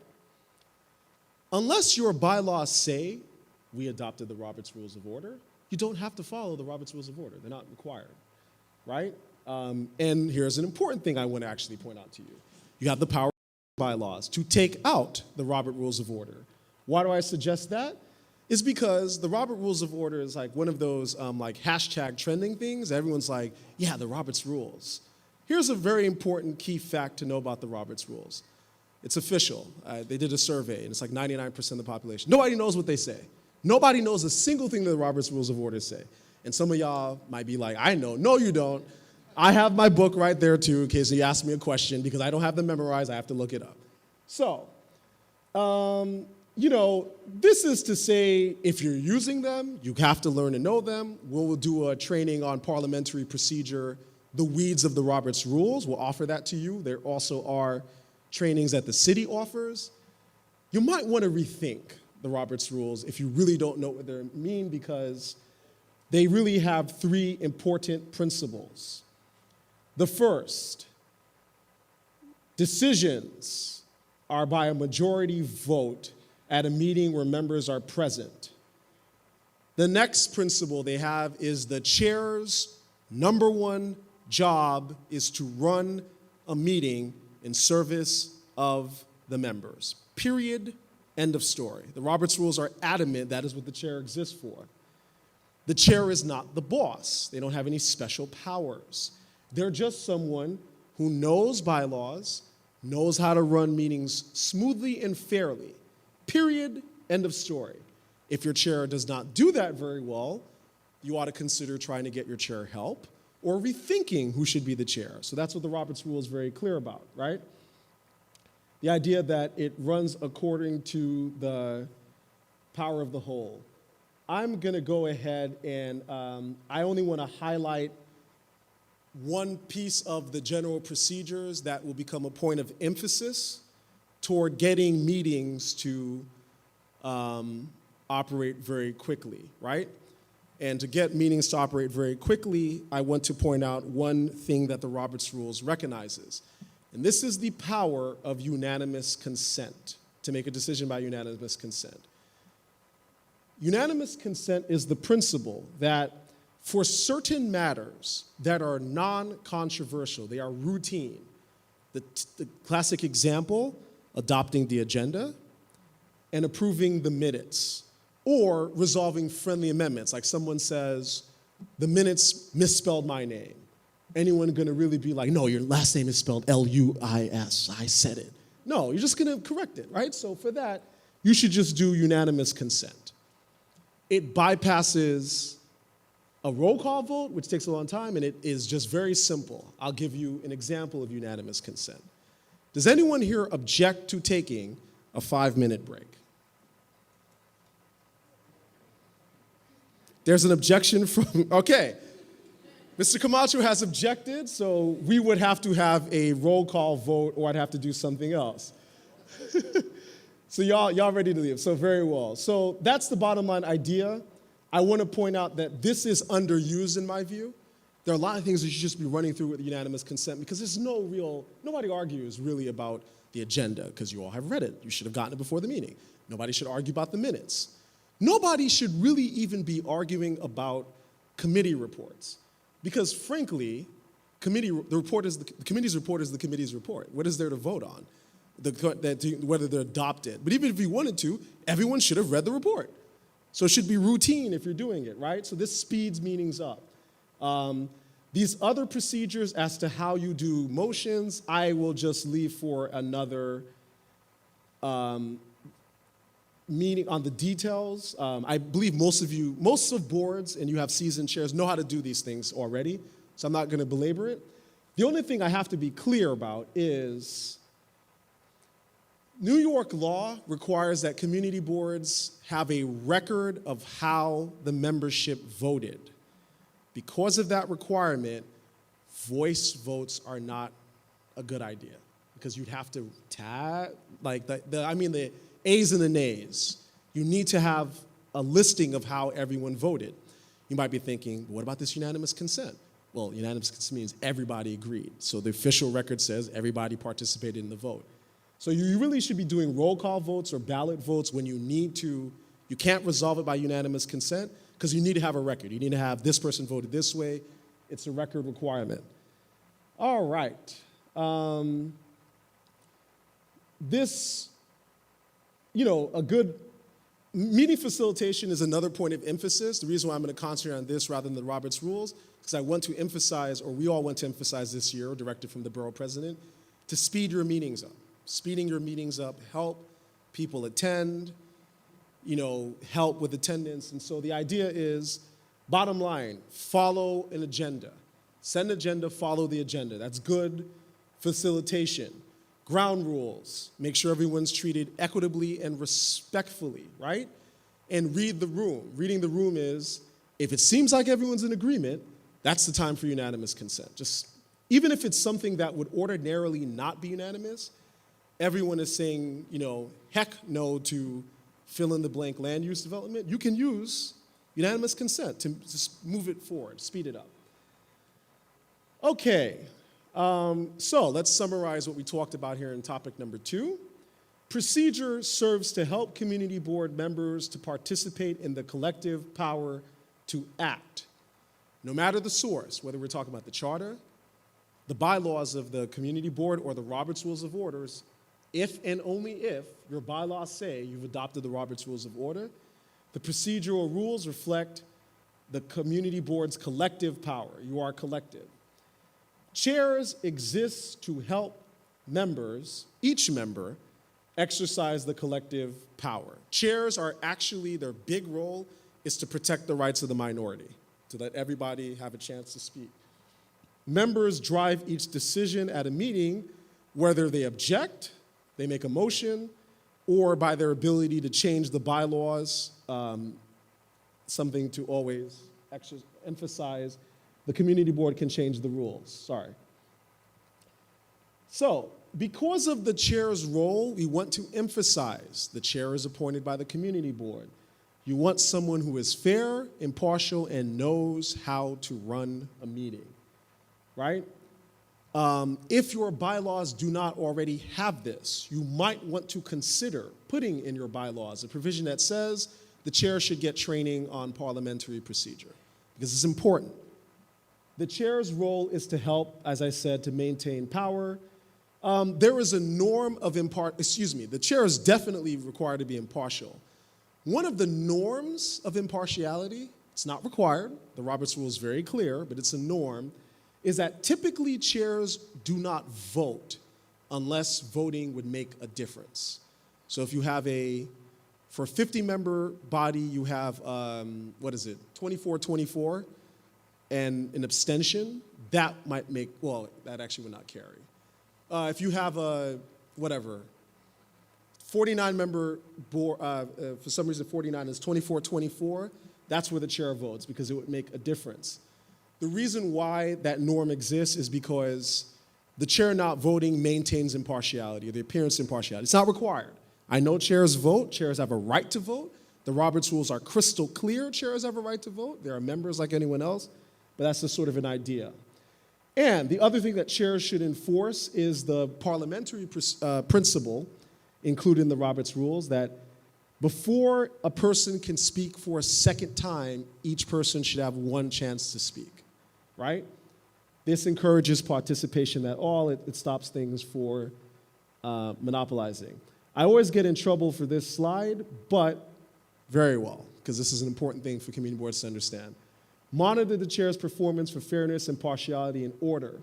C: Unless your bylaws say we adopted the Roberts Rules of Order, you don't have to follow the Roberts Rules of Order. They're not required, right? And here's an important thing I want to actually point out to you. You have the power of bylaws to take out the Robert Rules of Order. Why do I suggest that? It's because the Robert Rules of Order is like one of those like hashtag trending things. Everyone's like, yeah, the Roberts Rules. Here's a very important key fact to know about the Roberts Rules. It's official. They did a survey, and it's like 99% of the population. Nobody knows what they say. Nobody knows a single thing that the Roberts Rules of Order say. And some of y'all might be like, I know. No, you don't. I have my book right there, too, in case you ask me a question, because I don't have them memorized. I have to look it up. So, this is to say if you're using them, you have to learn to know them. We'll do a training on parliamentary procedure, the weeds of the Roberts Rules. We'll offer that to you. There also are trainings that the city offers. You might want to rethink the Roberts Rules if you really don't know what they mean, because they really have 3 important principles. The first, decisions are by a majority vote at a meeting where members are present. The next principle they have is the chair's number 1 job is to run a meeting in service of the members. Period. End of story. The Roberts Rules are adamant that is what the chair exists for. The chair is not the boss. They don't have any special powers. They're just someone who knows bylaws, knows how to run meetings smoothly and fairly. Period. End of story. If your chair does not do that very well, you ought to consider trying to get your chair help or rethinking who should be the chair. So that's what the Roberts Rule is very clear about, right? The idea that it runs according to the power of the whole. I'm going to go ahead and I only want to highlight one piece of the general procedures that will become a point of emphasis toward getting meetings to operate very quickly, right? And to get meetings to operate very quickly, I want to point out one thing that the Roberts Rules recognizes. And this is the power of unanimous consent, to make a decision by unanimous consent. Unanimous consent is the principle that for certain matters that are non-controversial, they are routine. The classic example, adopting the agenda and approving the minutes, or resolving friendly amendments, like someone says, the minutes misspelled my name. Anyone gonna really be like, no, your last name is spelled L-U-I-S, I said it. No, you're just gonna correct it, right? So for that, you should just do unanimous consent. It bypasses a roll call vote, which takes a long time, and it is just very simple. I'll give you an example of unanimous consent. Does anyone here object to taking a 5-minute break? There's an objection from, okay. Mr. Camacho has objected, so we would have to have a roll call vote, or I'd have to do something else. So y'all ready to leave, so very well. So that's the bottom line idea. I want to point out that this is underused in my view. There are a lot of things that you should just be running through with unanimous consent because there's nobody argues really about the agenda because you all have read it. You should have gotten it before the meeting. Nobody should argue about the minutes. Nobody should really even be arguing about committee reports because frankly, the committee's report is the committee's report. What is there to vote on? Whether they're adopted. But even if you wanted to, everyone should have read the report. So it should be routine if you're doing it, right? So this speeds meetings up. These other procedures as to how you do motions, I will just leave for another meeting on the details. I believe most of boards, and you have seasoned chairs, know how to do these things already, so I'm not gonna belabor it. The only thing I have to be clear about is New York law requires that community boards have a record of how the membership voted. Because of that requirement, voice votes are not a good idea because you'd have to the A's and the nays. You need to have a listing of how everyone voted. You might be thinking, what about this unanimous consent? Well, unanimous consent means everybody agreed. So the official record says everybody participated in the vote. So you really should be doing roll call votes or ballot votes when you need to. You can't resolve it by unanimous consent because you need to have a record. You need to have this person voted this way. It's a record requirement. All right. A good meeting facilitation is another point of emphasis. The reason why I'm going to concentrate on this rather than the Roberts Rules, because I want to emphasize, or we all want to emphasize this year, directed from the Borough President, to speed your meetings up. Speeding your meetings up help people attend, help with attendance. And so the idea is, bottom line, follow an agenda. Set an agenda, follow the agenda. That's good facilitation. Ground rules, make sure everyone's treated equitably and respectfully, right? And read the room. Reading the room is, if it seems like everyone's in agreement, that's the time for unanimous consent. Even if it's something that would ordinarily not be unanimous, everyone is saying, heck no to fill in the blank land use development, you can use unanimous consent to just move it forward, speed it up. Okay, so let's summarize what we talked about here in topic number 2. Procedure serves to help community board members to participate in the collective power to act. No matter the source, whether we're talking about the charter, the bylaws of the community board, or the Roberts Rules of Orders, if and only if your bylaws say you've adopted the Roberts Rules of Order, the procedural rules reflect the community board's collective power. You are collective. Chairs exist to help members, each member, exercise the collective power. Chairs are actually, their big role is to protect the rights of the minority, to let everybody have a chance to speak. Members drive each decision at a meeting, whether they object, they make a motion, or by their ability to change the bylaws, something to always emphasize. the community board can change the rules. Sorry. So, because of the chair's role, we want to emphasize the chair is appointed by the community board. You want someone who is fair, impartial, and knows how to run a meeting, right? If your bylaws do not already have this, you might want to consider putting in your bylaws a provision that says the chair should get training on parliamentary procedure, because it's important. The chair's role is to help, as I said, to maintain power. There is a norm of the chair is definitely required to be impartial. One of the norms of impartiality, it's not required, the Roberts Rule is very clear, but it's a norm, is that typically chairs do not vote unless voting would make a difference. So if you have for a 50-member body, you have, 24-24, and an abstention, that might make, well, that actually would not carry. If you have 49-member board, for some reason 49 is 24-24, that's where the chair votes because it would make a difference. The reason why that norm exists is because the chair not voting maintains impartiality, or the appearance of impartiality. It's not required. I know chairs vote, chairs have a right to vote. The Roberts Rules are crystal clear, chairs have a right to vote. There are members like anyone else, but that's just sort of an idea. And the other thing that chairs should enforce is the parliamentary principle included in the Roberts Rules that before a person can speak for a second time, each person should have one chance to speak, right? This encourages participation at all. It stops things for monopolizing. I always get in trouble for this slide, but very well, because this is an important thing for community boards to understand. Monitor the chair's performance for fairness, impartiality, and order.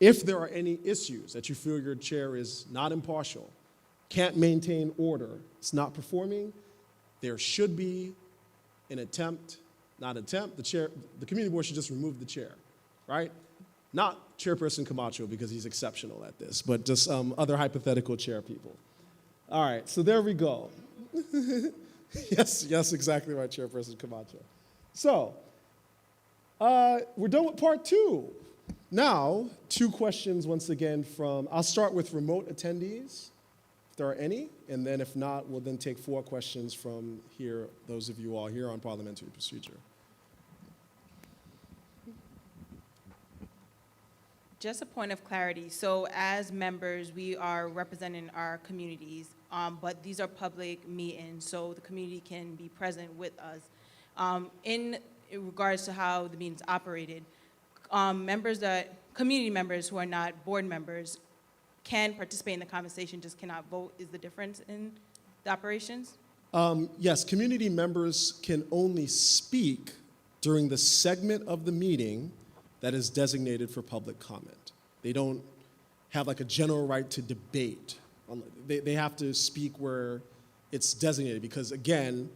C: If there are any issues that you feel your chair is not impartial, can't maintain order, it's not performing, there should be an attempt, the community board should just remove the chair, right? Not Chairperson Camacho because he's exceptional at this, but just other hypothetical chair people. All right, so there we go. Yes, exactly right, Chairperson Camacho. So, we're done with part 2. Now, 2 questions once again I'll start with remote attendees, if there are any, and then if not, we'll then take 4 questions from here, those of you all here on parliamentary procedure.
H: Just a point of clarity. So as members, we are representing our communities, but these are public meetings, so the community can be present with us. In regards to how the meeting's operated, community members who are not board members can participate in the conversation, just cannot vote, is the difference in the operations?
C: Yes, community members can only speak during the segment of the meeting that is designated for public comment. They don't have like a general right to debate. They have to speak where it's designated because, again,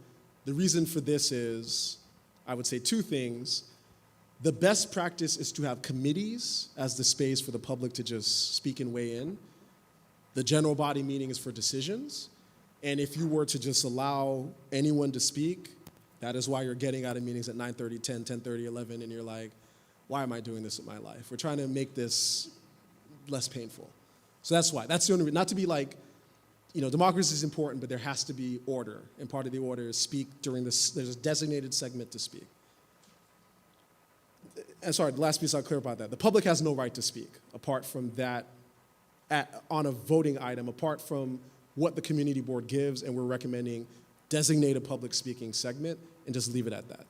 C: the reason for this is, I would say 2 things. The best practice is to have committees as the space for the public to just speak and weigh in. The general body meeting is for decisions. And if you were to just allow anyone to speak, that is why you're getting out of meetings at 9:30, 10, 10:30, 11, and you're like, why am I doing this with my life? We're trying to make this less painful. So that's why. That's the only reason. Not to be like, democracy is important, but there has to be order. And part of the order is speak during this, there's a designated segment to speak. And sorry, the last piece I'll clear about that. The public has no right to speak apart from that, on a voting item, apart from what the community board gives, and we're recommending designate a public speaking segment and just leave it at that.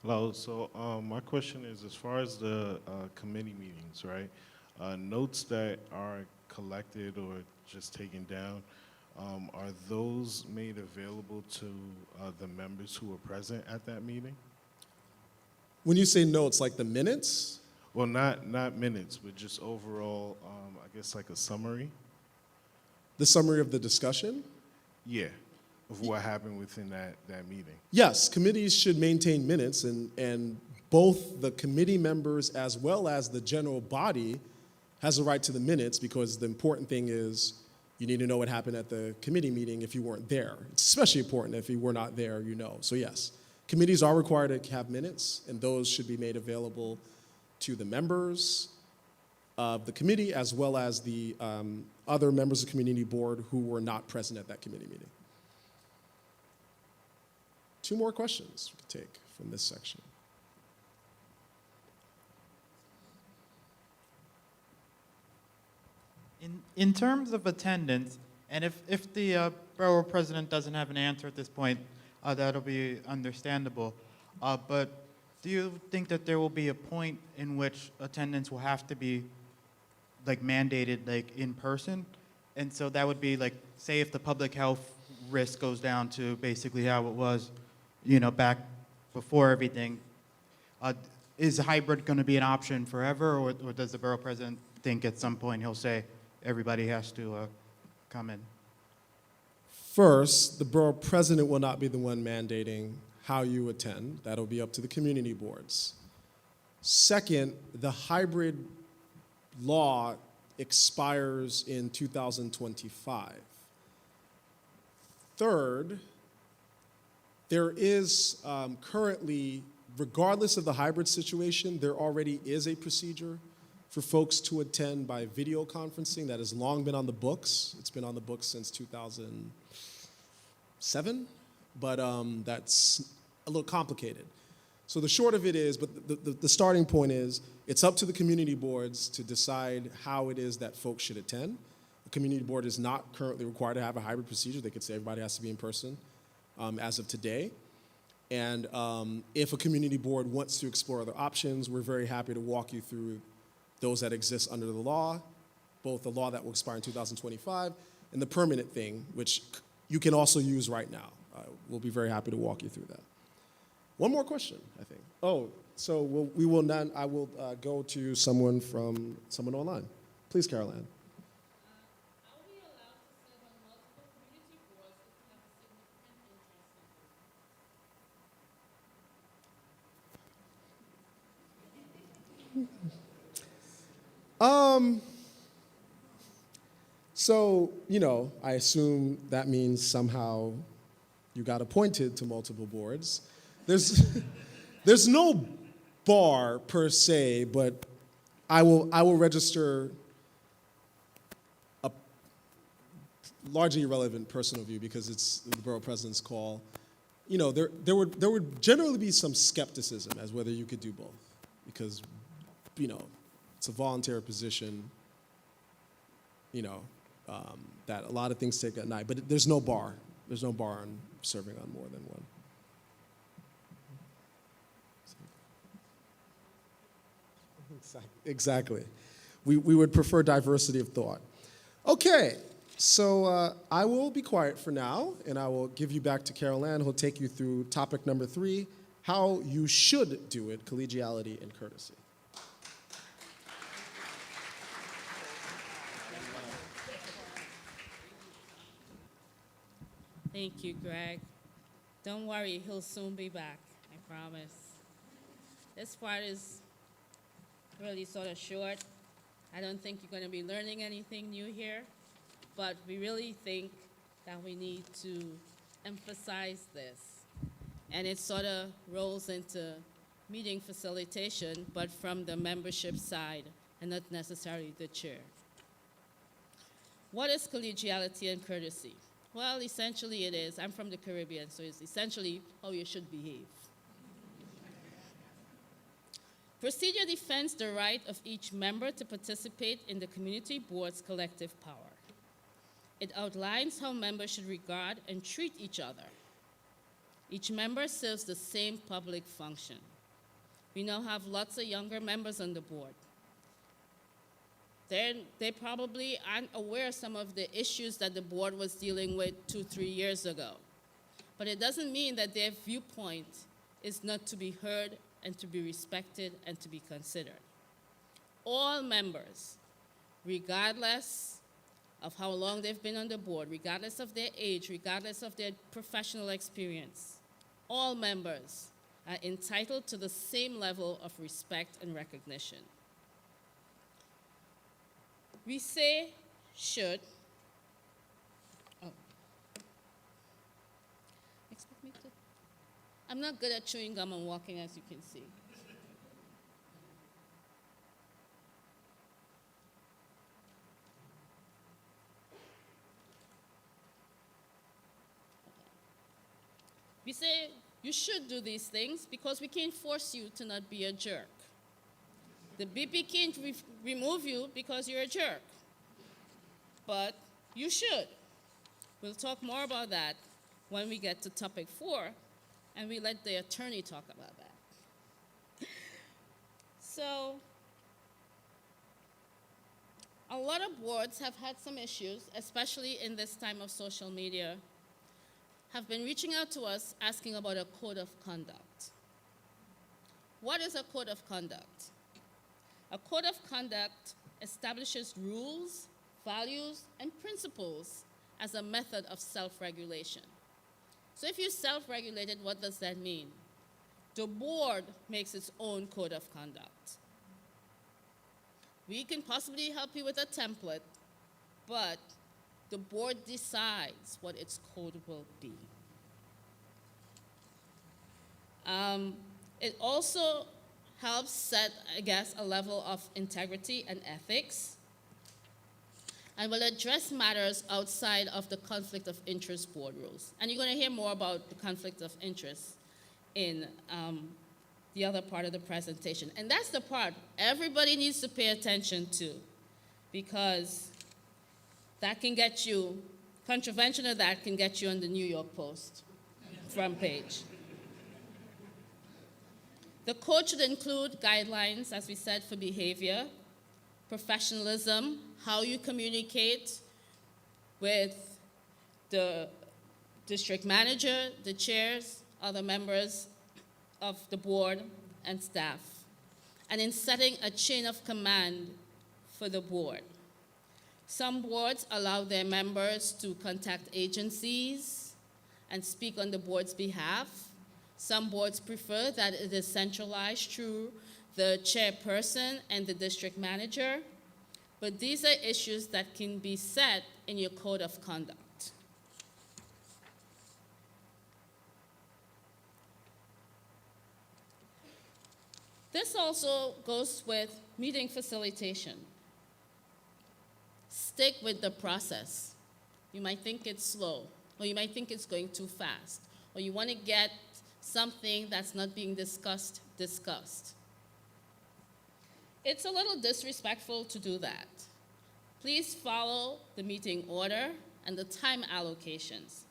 I: Hello, so my question is, as far as the committee meetings, right? Notes that are collected or just taken down, are those made available to the members who were present at that meeting?
C: When you say notes, like the minutes?
I: Well, not minutes, but just overall, I guess like a summary?
C: The summary of the discussion?
I: Yeah, of what happened within that meeting.
C: Yes, committees should maintain minutes, and both the committee members as well as the general body has a right to the minutes, because the important thing is You need to know what happened at the committee meeting if you weren't there. It's especially important if you were not there, you know. So yes, committees are required to have minutes, and those should be made available to the members of the committee as well as the other members of the community board who were not present at that committee meeting. 2 more questions we could take from this section.
J: In terms of attendance, and if the borough president doesn't have an answer at this point, that'll be understandable. But do you think that there will be a point in which attendance will have to be like mandated like in person? And so that would be like, say if the public health risk goes down to basically how it was, you know, back before everything, is hybrid going to be an option forever, or does the borough president think at some point he'll say everybody has to come in?
C: First, the borough president will not be the one mandating how you attend. That'll be up to the community boards. Second, the hybrid law expires in 2025. Third, there is currently, regardless of the hybrid situation, there already is a procedure for folks to attend by video conferencing that has long been on the books. It's been on the books since 2007, but that's a little complicated. So the short of it is, but the starting point is, it's up to the community boards to decide how it is that folks should attend. The community board is not currently required to have a hybrid procedure. They could say everybody has to be in person as of today. And if a community board wants to explore other options, we're very happy to walk you through those that exist under the law, both the law that will expire in 2025 and the permanent thing, which you can also use right now. We'll be very happy to walk you through that. One more question, I think. Oh, so we will then, I will go to someone online. Please, Carol Ann. So, you know, I assume that means somehow you got appointed to multiple boards. There's no bar per se, but I will register a largely irrelevant personal view because it's the borough president's call. You know, there would generally be some skepticism as whether you could do both because, you know, it's a voluntary position, you know, that a lot of things take at night. But there's no bar. There's no bar on serving on more than one. Exactly. We would prefer diversity of thought. Okay, so I will be quiet for now, and I will give you back to Carol Ann, who'll take you through topic number 3, how you should do it, collegiality and courtesy.
B: Thank you, Greg. Don't worry, he'll soon be back, I promise. This part is really sort of short. I don't think you're going to be learning anything new here, but we really think that we need to emphasize this. And it sort of rolls into meeting facilitation, but from the membership side and not necessarily the chair. What is collegiality and courtesy? Well, essentially it is, I'm from the Caribbean, so it's essentially how you should behave. Procedure defends the right of each member to participate in the community board's collective power. It outlines how members should regard and treat each other. Each member serves the same public function. We now have lots of younger members on the board. They probably aren't aware of some of the issues that the board was dealing with 2-3 years ago. But it doesn't mean that their viewpoint is not to be heard and to be respected and to be considered. All members, regardless of how long they've been on the board, regardless of their age, regardless of their professional experience, all members are entitled to the same level of respect and recognition. We say should, I'm not good at chewing gum and walking, as you can see. We say you should do these things because we can't force you to not be a jerk. The BP can't remove you because you're a jerk, but you should. We'll talk more about that when we get to topic 4, and we let the attorney talk about that. So, a lot of boards have had some issues, especially in this time of social media, have been reaching out to us asking about a code of conduct. What is a code of conduct? A code of conduct establishes rules, values, and principles as a method of self-regulation. So if you're self-regulated, what does that mean? The board makes its own code of conduct. We can possibly help you with a template, but the board decides what its code will be. It also helps set, I guess, a level of integrity and ethics, and will address matters outside of the conflict of interest board rules. And you're going to hear more about the conflict of interest in the other part of the presentation. And that's the part everybody needs to pay attention to, because that can get you, contravention of that can get you on the New York Post front page. The code should include guidelines, as we said, for behavior, professionalism, how you communicate with the district manager, the chairs, other members of the board and staff, and in setting a chain of command for the board. Some boards allow their members to contact agencies and speak on the board's behalf. Some boards prefer that it is centralized through the chairperson and the district manager, but these are issues that can be set in your code of conduct. This also goes with meeting facilitation. Stick with the process. You might think it's slow, or you might think it's going too fast, or you want to get something that's not being discussed. It's a little disrespectful to do that. Please follow the meeting order and the time allocations.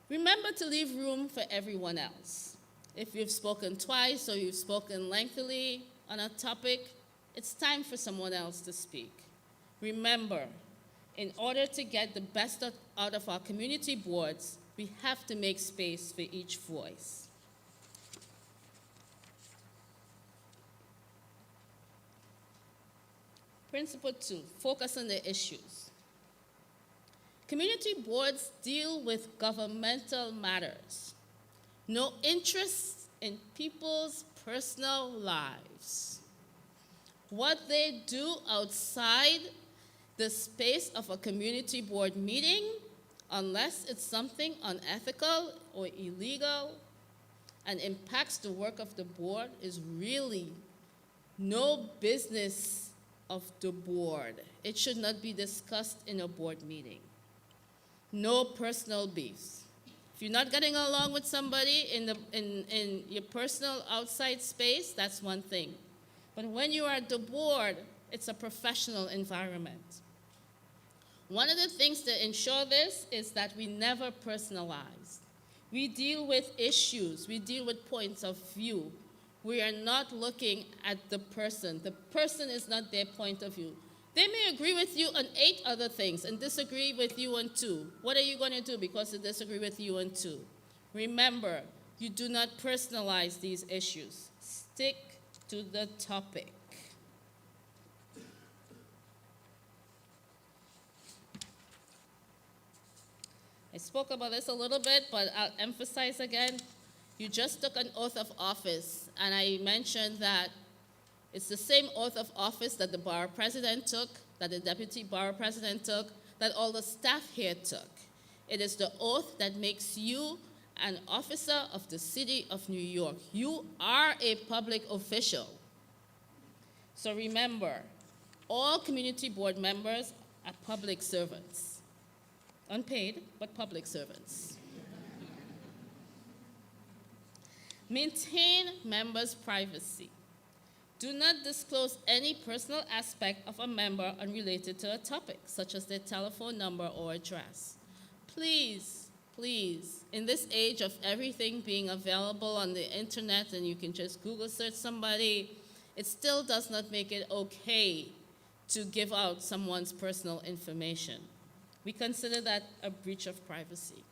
B: Remember to leave room for everyone else. If you've spoken twice or you've spoken lengthily on a topic, it's time for someone else to speak. Remember, in order to get the best out of our community boards, we have to make space for each voice. Principle 2, focus on the issues. Community boards deal with governmental matters. No interest in people's personal lives. What they do outside the space of a community board meeting, unless it's something unethical or illegal and impacts the work of the board, is really no business of the board. It should not be discussed in a board meeting. No personal beefs. If you're not getting along with somebody in your personal outside space, that's one thing. But when you are at the board, it's a professional environment. One of the things to ensure this is that we never personalize. We deal with issues. We deal with points of view. We are not looking at the person. The person is not their point of view. They may agree with you on 8 other things and disagree with you on 2. What are you going to do because they disagree with you on 2? Remember, you do not personalize these issues. Stick to the topic. I spoke about this a little bit, but I'll emphasize again. You just took an oath of office, and I mentioned that it's the same oath of office that the borough president took, that the deputy borough president took, that all the staff here took. It is the oath that makes you an officer of the city of New York. You are a public official. So remember, all community board members are public servants. Unpaid, but public servants. Maintain members' privacy. Do not disclose any personal aspect of a member unrelated to a topic, such as their telephone number or address. Please, please, in this age of everything being available on the internet and you can just Google search somebody, it still does not make it okay to give out someone's personal information. We consider that a breach of privacy.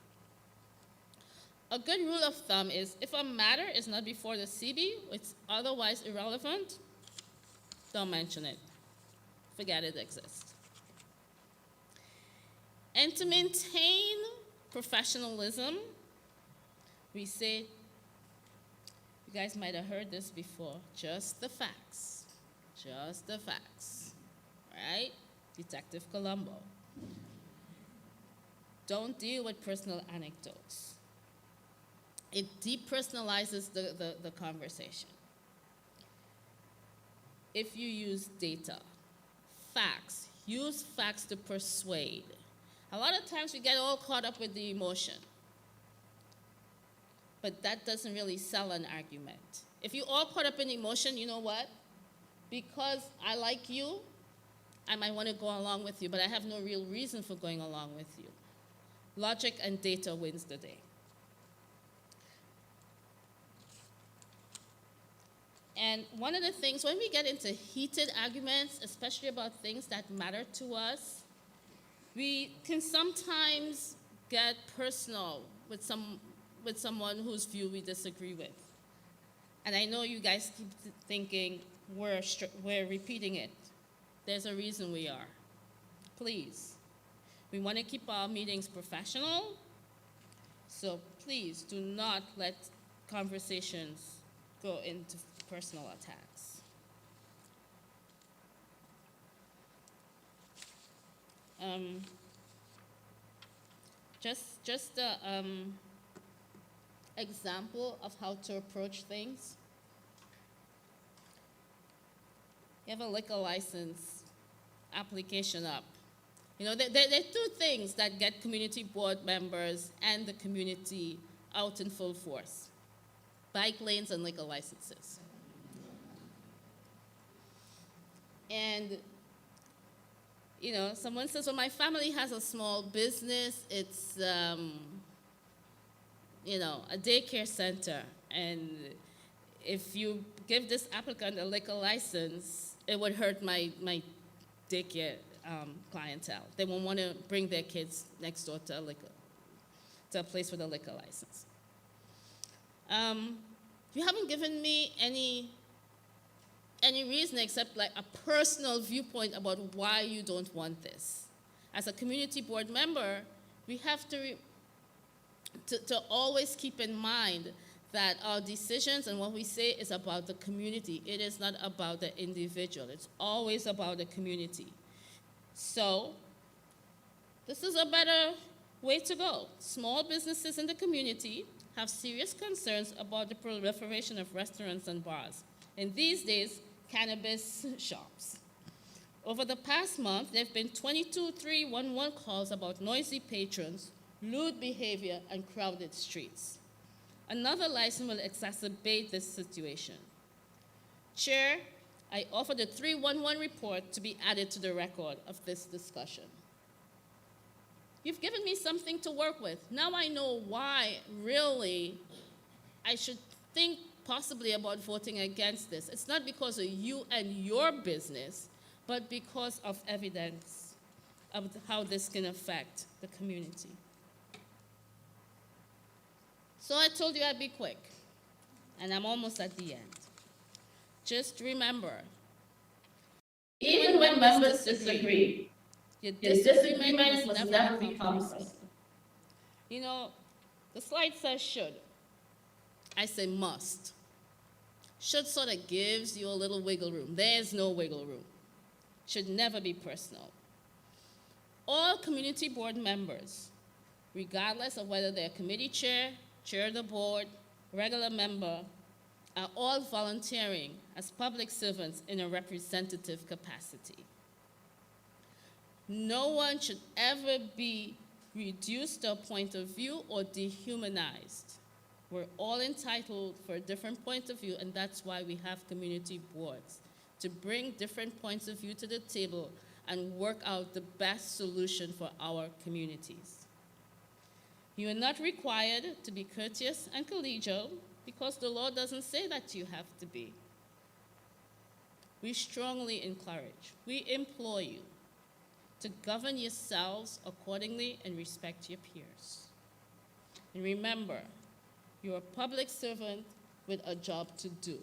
B: A good rule of thumb is if a matter is not before the CB, it's otherwise irrelevant, don't mention it. Forget it exists. And to maintain professionalism, we say, you guys might have heard this before, just the facts, right? Detective Colombo. Don't deal with personal anecdotes. It depersonalizes the conversation. If you use data, facts, use facts to persuade. A lot of times we get all caught up with the emotion, but that doesn't really sell an argument. If you all caught up in emotion, you know what? Because I like you, I might want to go along with you, but I have no real reason for going along with you. Logic and data wins the day. And one of the things, when we get into heated arguments, especially about things that matter to us, we can sometimes get personal with someone whose view we disagree with. And I know you guys keep thinking we're repeating it. There's a reason we are. Please. We want to keep our meetings professional, so please do not let conversations go into personal attacks. Just an example of how to approach things. You have a liquor license application up. You know, there are two things that get community board members and the community out in full force: bike lanes and liquor licenses. And, you know, someone says, well, my family has a small business. It's, you know, a daycare center. And if you give this applicant a liquor license, it would hurt my daycare clientele. They won't want to bring their kids next door to a place with a liquor license. You haven't given me any reason except like a personal viewpoint about why you don't want this. As a community board member, we have to always keep in mind that our decisions and what we say is about the community. It is not about the individual. It's always about the community. So this is a better way to go. Small businesses in the community have serious concerns about the proliferation of restaurants and bars. In these days, cannabis shops. Over the past month, there have been 22 311 calls about noisy patrons, lewd behavior, and crowded streets. Another license will exacerbate this situation. Chair, I offer the 311 report to be added to the record of this discussion. You've given me something to work with. Now I know why, really, I should think possibly about voting against this. It's not because of you and your business, but because of evidence of how this can affect the community. So I told you I'd be quick, and I'm almost at the end. Just remember, even when members disagree, your disagreements must never become personal. You know, the slide says should. I say must. Should sort of gives you a little wiggle room. There's no wiggle room. Should never be personal. All community board members regardless of whether they're committee chair, chair of the board, regular member, are all volunteering as public servants in a representative capacity. No one should ever be reduced to a point of view or dehumanized. We're all entitled for a different point of view, and that's why we have community boards, to bring different points of view to the table and work out the best solution for our communities. You are not required to be courteous and collegial because the law doesn't say that you have to be. We strongly encourage, we implore you to govern yourselves accordingly and respect your peers. And remember, you're a public servant with a job to do.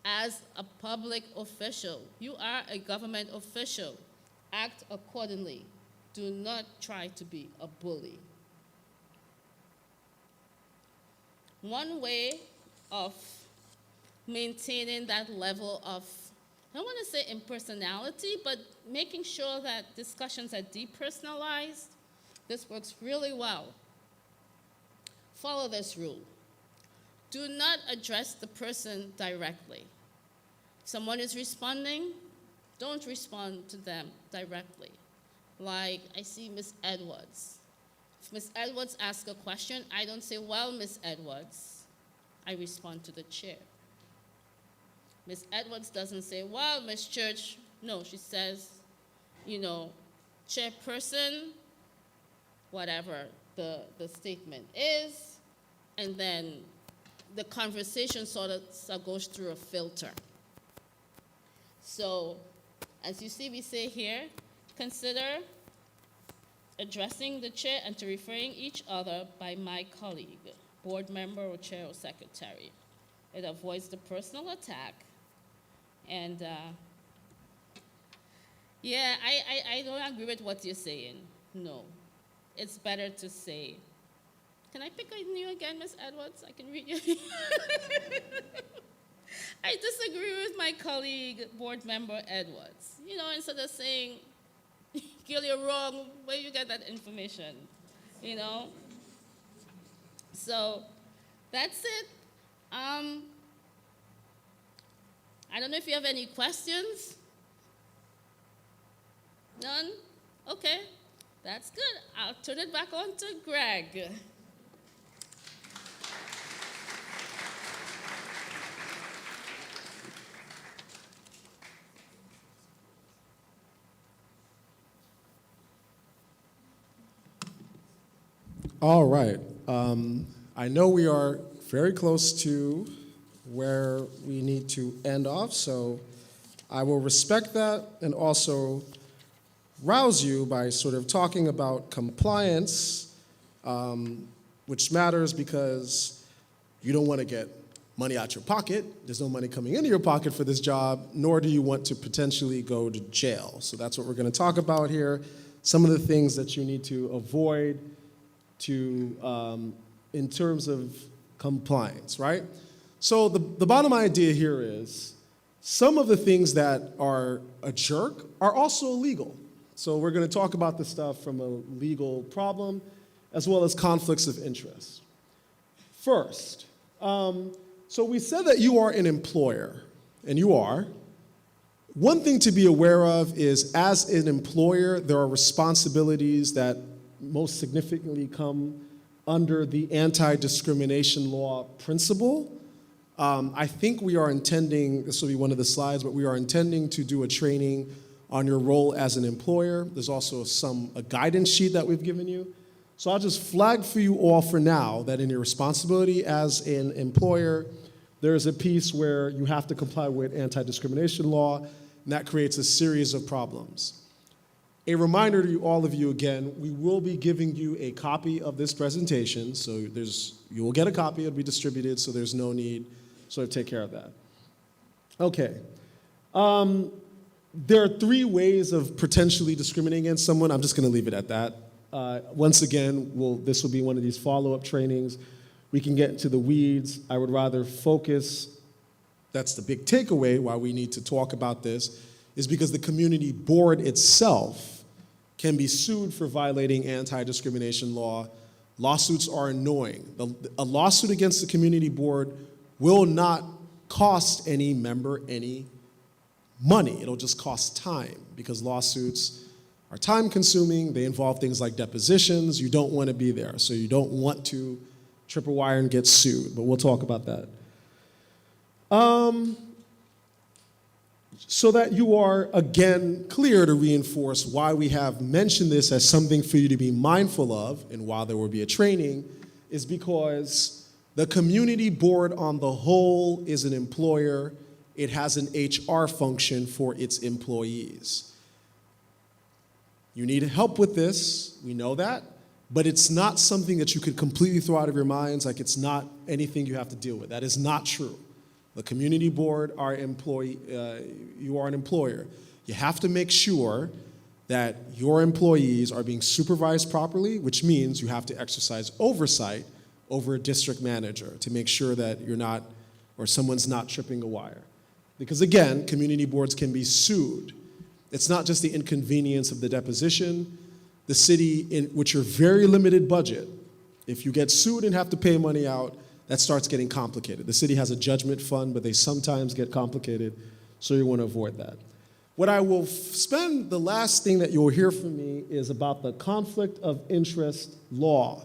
B: As a public official, you are a government official. Act accordingly. Do not try to be a bully. One way of maintaining that level of, I don't want to say impersonality, but making sure that discussions are depersonalized, this works really well. Follow this rule. Do not address the person directly. If someone is responding, don't respond to them directly. Like, I see Ms. Edwards. If Ms. Edwards asks a question, I don't say, well, Ms. Edwards. I respond to the chair. Ms. Edwards doesn't say, well, Ms. Church. No, she says, chairperson, whatever the statement is, and then the conversation sort of goes through a filter. So, as you see, we say here, consider addressing the chair and to referring each other by my colleague, board member or chair or secretary. It avoids the personal attack. And yeah, I don't agree with what you're saying. No, it's better to say, can I pick on you again, Ms. Edwards? I can read you. I disagree with my colleague, board member Edwards. Instead of saying, Gil, you're wrong, where you get that information, So that's it. I don't know if you have any questions. None? Okay, that's good. I'll turn it back on to Greg.
C: All right. I know we are very close to where we need to end off, so I will respect that and also rouse you by sort of talking about compliance, which matters because you don't want to get money out your pocket. There's no money coming into your pocket for this job, nor do you want to potentially go to jail. So that's what we're going to talk about here. Some of the things that you need to avoid in terms of compliance, right? So the bottom idea here is some of the things that are a jerk are also illegal. So we're going to talk about the stuff from a legal problem as well as conflicts of interest. First, so we said that you are an employer, and you are. One thing to be aware of is as an employer, there are responsibilities that most significantly come under the anti-discrimination law principle. I think we are intending, this will be one of the slides, but we are intending to do a training on your role as an employer. There's also a guidance sheet that we've given you. So I'll just flag for you all for now that in your responsibility as an employer, there is a piece where you have to comply with anti-discrimination law, and that creates a series of problems. A reminder to all of you again, we will be giving you a copy of this presentation, so you will get a copy, it'll be distributed, so there's no need, so take care of that. Okay. There are 3 ways of potentially discriminating against someone. I'm just going to leave it at that. Once again, this will be one of these follow-up trainings. We can get into the weeds. I would rather focus, that's the big takeaway why we need to talk about this, is because the community board itself can be sued for violating anti-discrimination law. Lawsuits are annoying. A lawsuit against the community board will not cost any member any money. It'll just cost time, because lawsuits are time-consuming. They involve things like depositions. You don't want to be there, so you don't want to trip a wire and get sued, but we'll talk about that. So that you are, again, clear, to reinforce why we have mentioned this as something for you to be mindful of, and while there will be a training, is because the community board on the whole is an employer. It has an HR function for its employees. You need help with this, we know that, but it's not something that you could completely throw out of your minds, like it's not anything you have to deal with. That is not true. The community board are you are an employer. You have to make sure that your employees are being supervised properly, which means you have to exercise oversight over a district manager to make sure that you're not, or someone's not tripping a wire. Because again, community boards can be sued. It's not just the inconvenience of the deposition. The city, with your very limited budget, if you get sued and have to pay money out, that starts getting complicated. The city has a judgment fund, but they sometimes get complicated, so you want to avoid that. What I will spend, the last thing that you'll hear from me is about the conflict of interest law.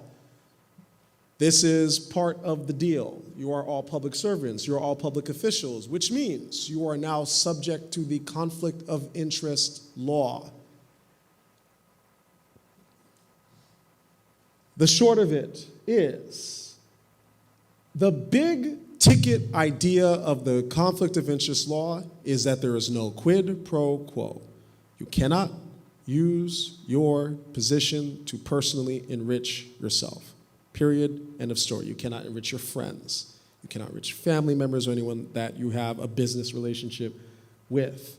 C: This is part of the deal. You are all public servants, you're all public officials, which means you are now subject to the conflict of interest law. The short of it is, the big ticket idea of the conflict of interest law is that there is no quid pro quo. You cannot use your position to personally enrich yourself. Period. End of story. You cannot enrich your friends. You cannot enrich family members or anyone that you have a business relationship with.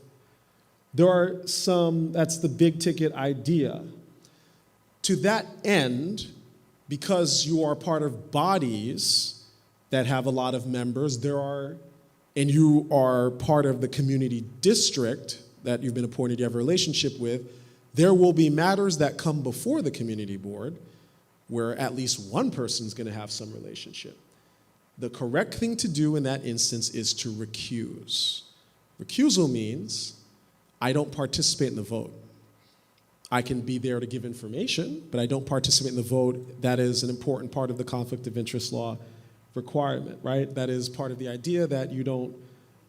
C: There are some, that's the big ticket idea. To that end, because you are part of bodies that have a lot of members, and you are part of the community district that you've been appointed, you have a relationship with, there will be matters that come before the community board where at least one person is going to have some relationship. The correct thing to do in that instance is to recuse. Recusal means I don't participate in the vote. I can be there to give information, but I don't participate in the vote. That is an important part of the conflict of interest law requirement, right? That is part of the idea that you don't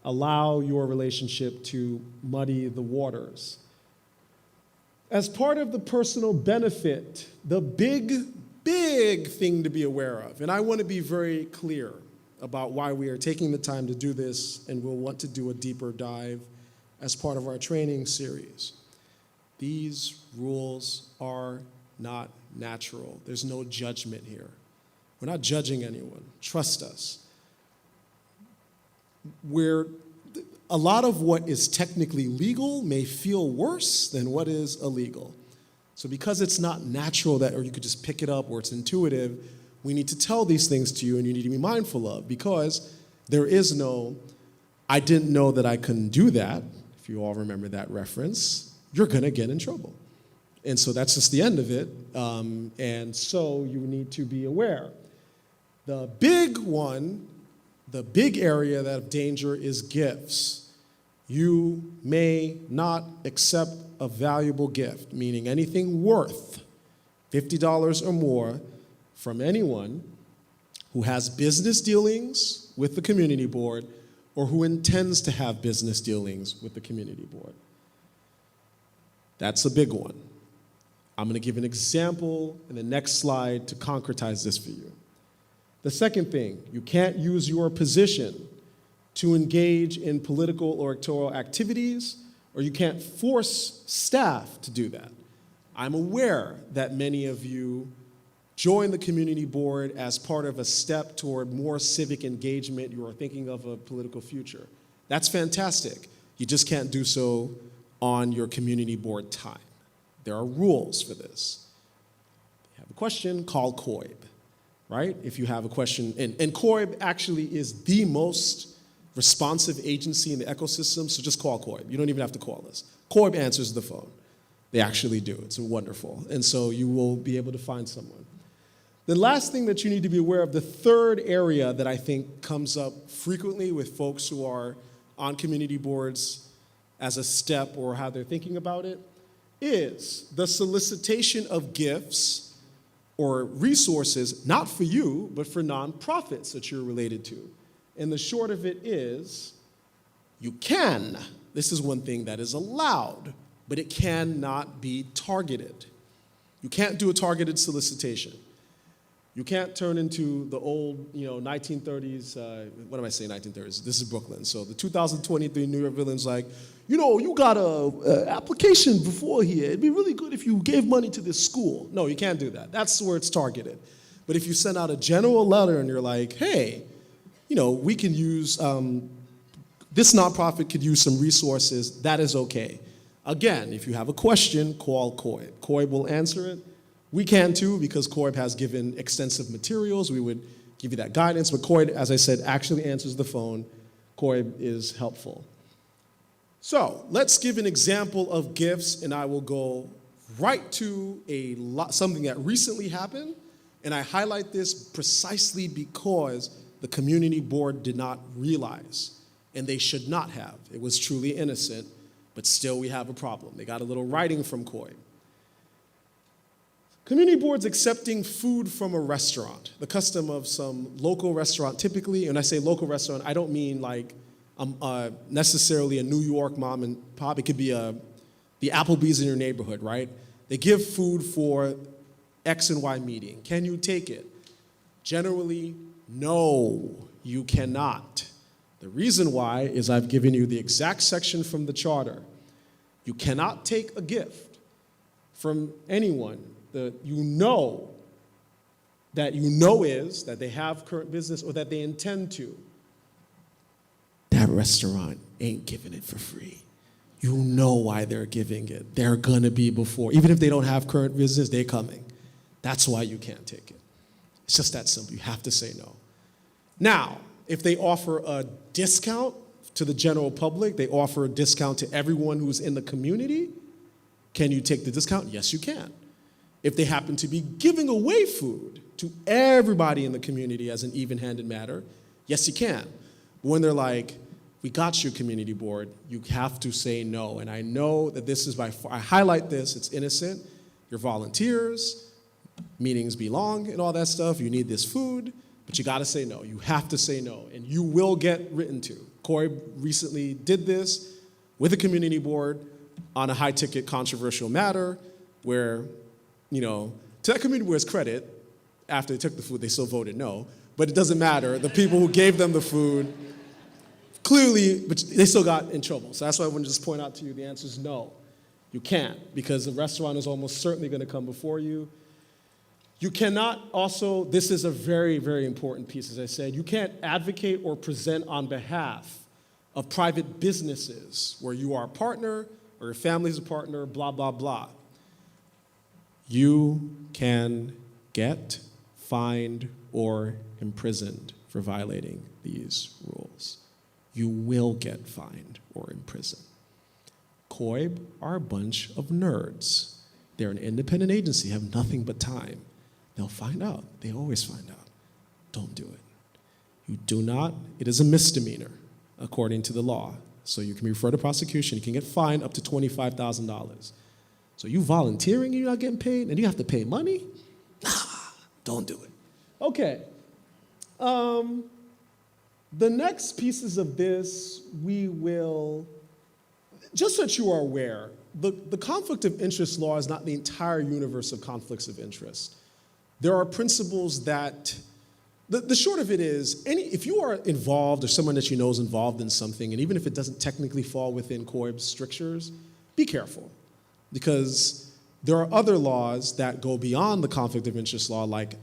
C: allow your relationship to muddy the waters. As part of the personal benefit, the big thing to be aware of, and I want to be very clear about why we are taking the time to do this, and we'll want to do a deeper dive as part of our training series. These rules are not natural. There's no judgment here. We're not judging anyone. Trust us. A lot of what is technically legal may feel worse than what is illegal. So because it's not natural or you could just pick it up or it's intuitive, we need to tell these things to you and you need to be mindful of, because there is no, I didn't know that I couldn't do that. If you all remember that reference, you're gonna get in trouble. And so that's just the end of it. And so you need to be aware. The big one, the big area of danger is gifts. You may not accept a valuable gift, meaning anything worth $50 or more from anyone who has business dealings with the community board or who intends to have business dealings with the community board. That's a big one. I'm going to give an example in the next slide to concretize this for you. The second thing, you can't use your position to engage in political or electoral activities, or you can't force staff to do that. I'm aware that many of you join the community board as part of a step toward more civic engagement. You are thinking of a political future. That's fantastic. You just can't do so on your community board time. There are rules for this. If you have a question, call COIB, right? If you have a question, and COIB actually is the most responsive agency in the ecosystem, so just call COIB. You don't even have to call us. COIB answers the phone. They actually do. It's wonderful. And so you will be able to find someone. The last thing that you need to be aware of, the third area that I think comes up frequently with folks who are on community boards as a step or how they're thinking about it, is the solicitation of gifts or resources, not for you, but for nonprofits that you're related to. And the short of it is, you can. This is one thing that is allowed, but it cannot be targeted. You can't do a targeted solicitation. You can't turn into the old, 1930s, what am I saying, 1930s? This is Brooklyn. So the 2023 New York Villain's like, you got a application before here. It'd be really good if you gave money to this school. No, you can't do that. That's where it's targeted. But if you send out a general letter and you're like, hey, we can use, this nonprofit could use some resources, that is okay. Again, if you have a question, call COIB. COIB will answer it. We can too, because COIB has given extensive materials. We would give you that guidance, but COIB, as I said, actually answers the phone. COIB is helpful. So let's give an example of gifts, and I will go right to something that recently happened, and I highlight this precisely because the community board did not realize, and they should not have. It was truly innocent, but still we have a problem. They got a little writing from COIB. Community boards accepting food from a restaurant, the custom of some local restaurant typically, and when I say local restaurant, I don't mean like necessarily a New York mom and pop. It could be the Applebee's in your neighborhood, right? They give food for X and Y meeting. Can you take it? Generally, no, you cannot. The reason why is I've given you the exact section from the charter. You cannot take a gift from anyone that is that they have current business or that they intend to. That restaurant ain't giving it for free. You know why they're giving it. They're gonna be before. Even if they don't have current business, they're coming. That's why you can't take it. It's just that simple. You have to say no. Now, if they offer a discount to the general public, they offer a discount to everyone who's in the community, can you take the discount? Yes, you can. If they happen to be giving away food to everybody in the community as an even-handed matter, yes, you can. But when they're like, we got you, community board, you have to say no. And I know that this is by far, I highlight this, it's innocent. You're volunteers, meetings belong and all that stuff. You need this food, but you gotta say no. You have to say no, and you will get written to. Corey recently did this with a community board on a high-ticket controversial matter where, to that community board's credit, after they took the food, they still voted no, but it doesn't matter. The people who gave them the food, clearly, but they still got in trouble. So that's why I want to just point out to you, the answer is no. You can't, because the restaurant is almost certainly going to come before you. You cannot also, this is a very, very important piece, as I said, you can't advocate or present on behalf of private businesses where you are a partner or your family's a partner, blah, blah, blah. You can get fined or imprisoned for violating these rules. You will get fined or imprisoned. COIB are a bunch of nerds. They're an independent agency, have nothing but time. They'll find out. They always find out. Don't do it. You do not. It is a misdemeanor, according to the law. So you can be referred to prosecution. You can get fined up to $25,000. So you volunteering and you're not getting paid, and you have to pay money? Nah, don't do it. Okay. The next pieces of this, we will, just so that you are aware, the conflict of interest law is not the entire universe of conflicts of interest. There are principles that, the short of it is, if you are involved or someone that you know is involved in something, and even if it doesn't technically fall within COIB's strictures, be careful. Because there are other laws that go beyond the conflict of interest law, like,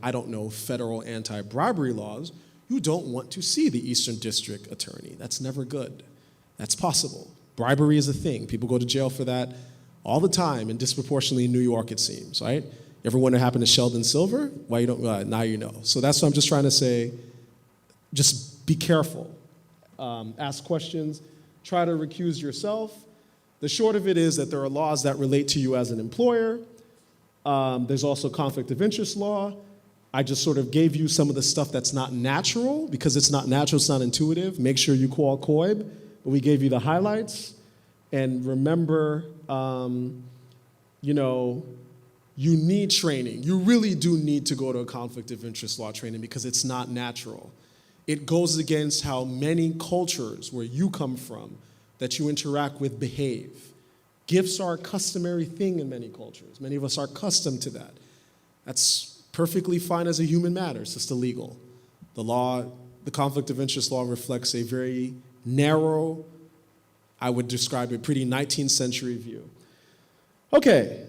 C: federal anti-bribery laws. You don't want to see the Eastern District Attorney. That's never good. That's possible. Bribery is a thing. People go to jail for that all the time, and disproportionately in New York, it seems, right? Ever wonder what happened to Sheldon Silver? Why you don't, now you know. So that's what I'm just trying to say. Just be careful. Ask questions. Try to recuse yourself. The short of it is that there are laws that relate to you as an employer. There's also conflict of interest law. I just sort of gave you some of the stuff that's not natural. Because it's not natural, it's not intuitive. Make sure you call COIB. But we gave you the highlights. And remember, you need training. You really do need to go to a conflict of interest law training because it's not natural. It goes against how many cultures where you come from that you interact with behave. Gifts are a customary thing in many cultures. Many of us are accustomed to that. That's perfectly fine as a human matter. It's just illegal. The law, the conflict of interest law reflects a very narrow, I would describe it, pretty 19th century view. Okay,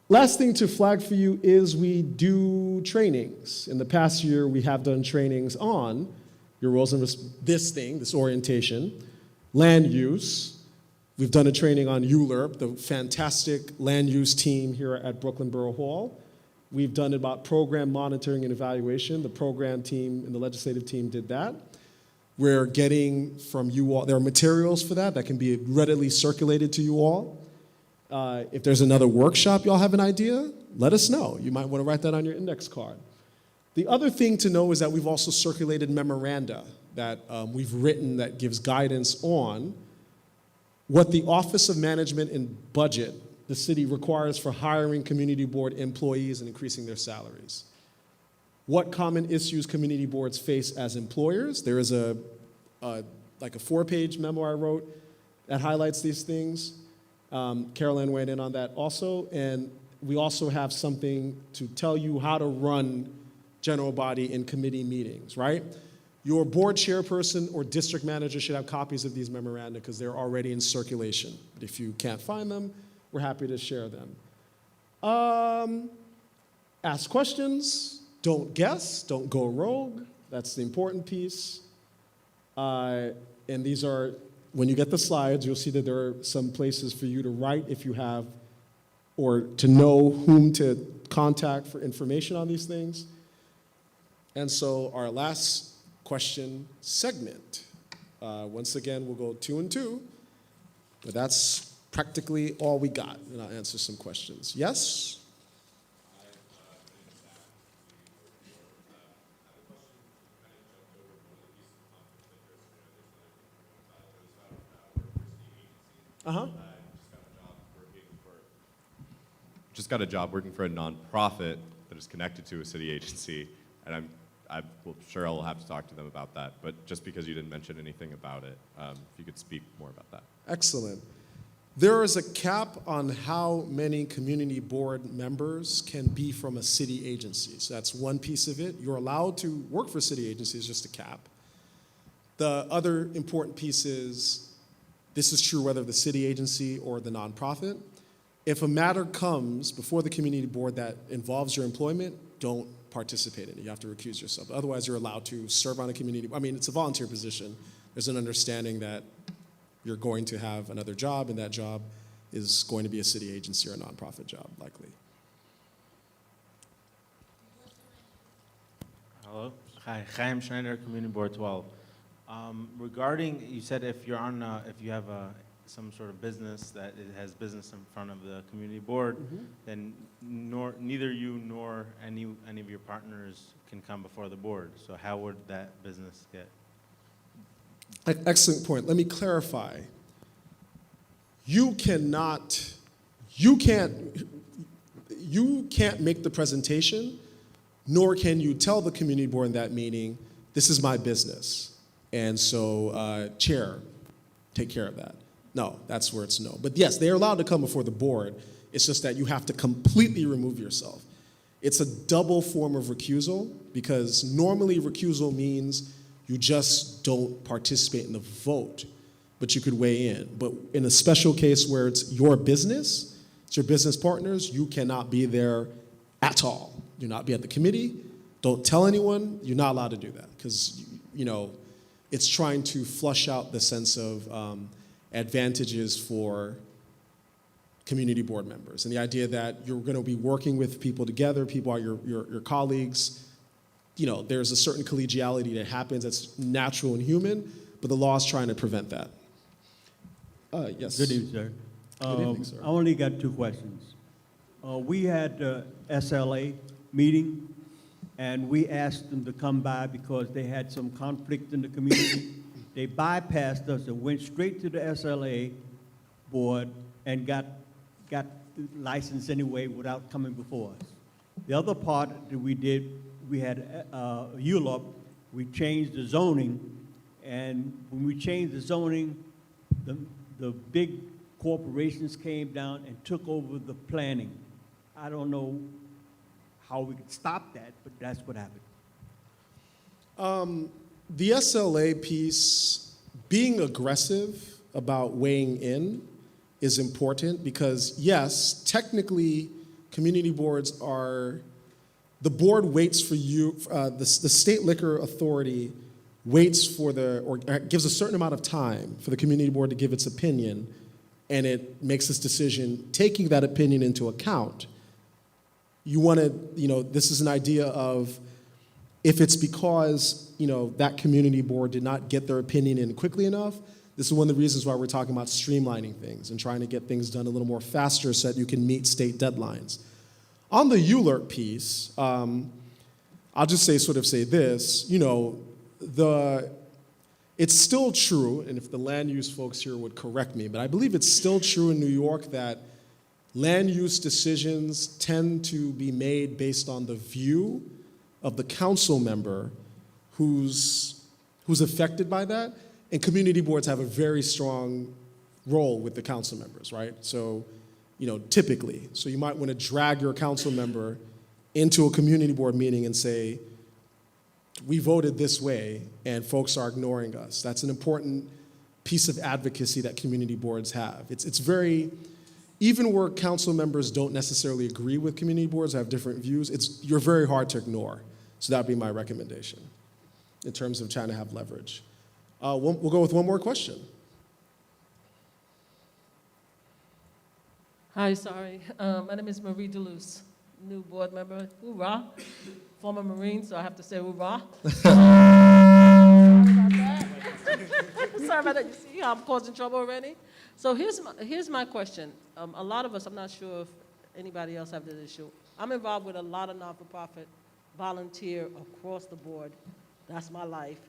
C: last thing to flag for you is we do trainings. In the past year, we have done trainings on your roles and this orientation, land use. We've done a training on ULURP, the fantastic land use team here at Brooklyn Borough Hall. We've done it about program monitoring and evaluation. The program team and the legislative team did that. We're getting from you all, there are materials for that can be readily circulated to you all. If there's another workshop, y'all have an idea, let us know. You might want to write that on your index card. The other thing to know is that we've also circulated memoranda that we've written that gives guidance on what the Office of Management and Budget, the city, requires for hiring community board employees and increasing their salaries. What common issues community boards face as employers. There is a 4-page memo I wrote that highlights these things. Carol Ann weighed in on that also. And we also have something to tell you how to run general body in committee meetings, right? Your board chairperson or district manager should have copies of these memoranda because they're already in circulation. But if you can't find them, we're happy to share them. Ask questions, don't guess, don't go rogue. That's the important piece. And these are, when you get the slides, you'll see that there are some places for you to write if you have, or to know whom to contact for information on these things. And so our last question segment. Once again, we'll go 2 and 2, but that's practically all we got, and I'll answer some questions. Yes? Uh-huh.
K: Just got a job working for a nonprofit that is connected to a city agency, and I'm sure I'll have to talk to them about that, but just because you didn't mention anything about it, if you could speak more about that.
C: Excellent. There is a cap on how many community board members can be from a city agency. So that's one piece of it. You're allowed to work for city agencies, just a cap. The other important piece is, this is true whether the city agency or the nonprofit. If a matter comes before the community board that involves your employment, don't participate in it. You have to recuse yourself. Otherwise, you're allowed to serve on a community. I mean, it's a volunteer position. There's an understanding that you're going to have another job, and that job is going to be a city agency or a nonprofit job, likely.
L: Hello. Hi, Chaim Schneider, Community Board 12. Regarding, you said if you're on, if you have some sort of business that it has business in front of the community board, then neither you nor any of your partners can come before the board. So how would that business get?
C: Excellent point. Let me clarify. You can't make the presentation, nor can you tell the community board in that meeting, this is my business. And so, chair, take care of that. No, that's where it's no. But yes, they're allowed to come before the board. It's just that you have to completely remove yourself. It's a double form of recusal, because normally recusal means you just don't participate in the vote, but you could weigh in. But in a special case where it's your business, it's your business partners, you cannot be there at all. Do not be at the committee. Don't tell anyone. You're not allowed to do that, because it's trying to flush out the sense of advantages for community board members, and the idea that you're going to be working with people together, people are your colleagues. There's a certain collegiality that happens that's natural and human, but the law is trying to prevent that. Yes.
L: Good evening, sir.
C: Good evening, sir.
M: I only got two questions. We had the SLA meeting, and we asked them to come by because they had some conflict in the community. They bypassed us and went straight to the SLA board and got the license anyway without coming before us. The other part that we did, we had ULUP, we changed the zoning, and when we changed the zoning, the big corporations came down and took over the planning. I don't know how we could stop that, but that's what happened.
C: The SLA piece, being aggressive about weighing in is important because, yes, technically, community boards are, the board waits for you, the state liquor authority waits for or gives a certain amount of time for the community board to give its opinion, and it makes this decision taking that opinion into account. You want to, this is an idea of if it's because, that community board did not get their opinion in quickly enough, this is one of the reasons why we're talking about streamlining things and trying to get things done a little more faster so that you can meet state deadlines. On the ULERT piece, I'll just say this, it's still true, and if the land use folks here would correct me, but I believe it's still true in New York that land use decisions tend to be made based on the view of the council member who's affected by that, and community boards have a very strong role with the council members, right? So, typically. So you might want to drag your council member into a community board meeting and say, we voted this way and folks are ignoring us. That's an important piece of advocacy that community boards have. It's very, even where council members don't necessarily agree with community boards, have different views, you're very hard to ignore. So that'd be my recommendation in terms of trying to have leverage. We'll go with one more question.
N: Hi, sorry. My name is Marie Deleuze, new board member. Hoorah. Former Marine, so I have to say hoorah. Sorry about that. You see how I'm causing trouble already? So here's my question. A lot of us, I'm not sure if anybody else have this issue. I'm involved with a lot of not-for-profit volunteer across the board. That's my life.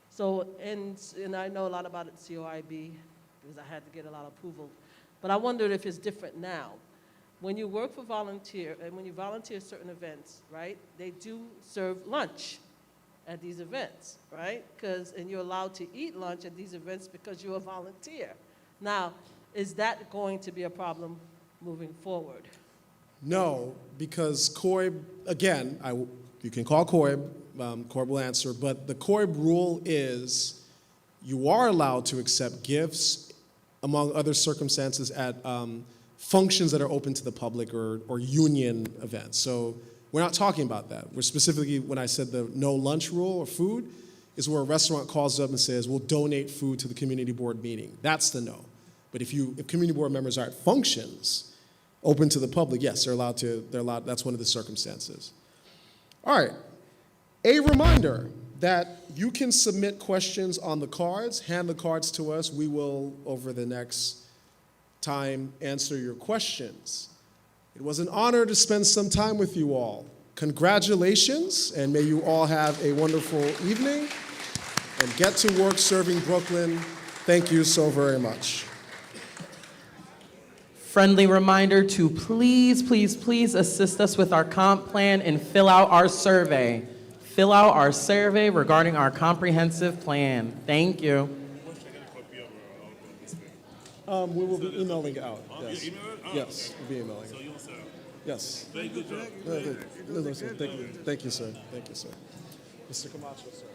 N: So, and I know a lot about it, COIB, because I had to get a lot of approval. But I wondered if it's different now. When you work for volunteer, and when you volunteer certain events, right, they do serve lunch at these events, right? And you're allowed to eat lunch at these events because you're a volunteer. Now, is that going to be a problem moving forward?
C: No, because COIB, again, you can call COIB, COIB will answer, but the COIB rule is you are allowed to accept gifts, among other circumstances, at functions that are open to the public or union events. So we're not talking about that. We're specifically, when I said the no lunch rule or food, is where a restaurant calls up and says, we'll donate food to the community board meeting. That's the no. But if community board members are at functions open to the public, yes, they're allowed, that's one of the circumstances. All right, a reminder that you can submit questions on the cards, hand the cards to us. We will, over the next time, answer your questions. It was an honor to spend some time with you all. Congratulations, and may you all have a wonderful evening and get to work serving Brooklyn. Thank you so very much.
O: Friendly reminder to please, please, please assist us with our comp plan and fill out our survey. Fill out our survey regarding our comprehensive plan. Thank you.
C: We will be emailing it out. Yes. Yes, we'll be emailing it. Yes. Thank you, sir. Thank you, sir. Thank you, sir. Mr. Camacho, sir.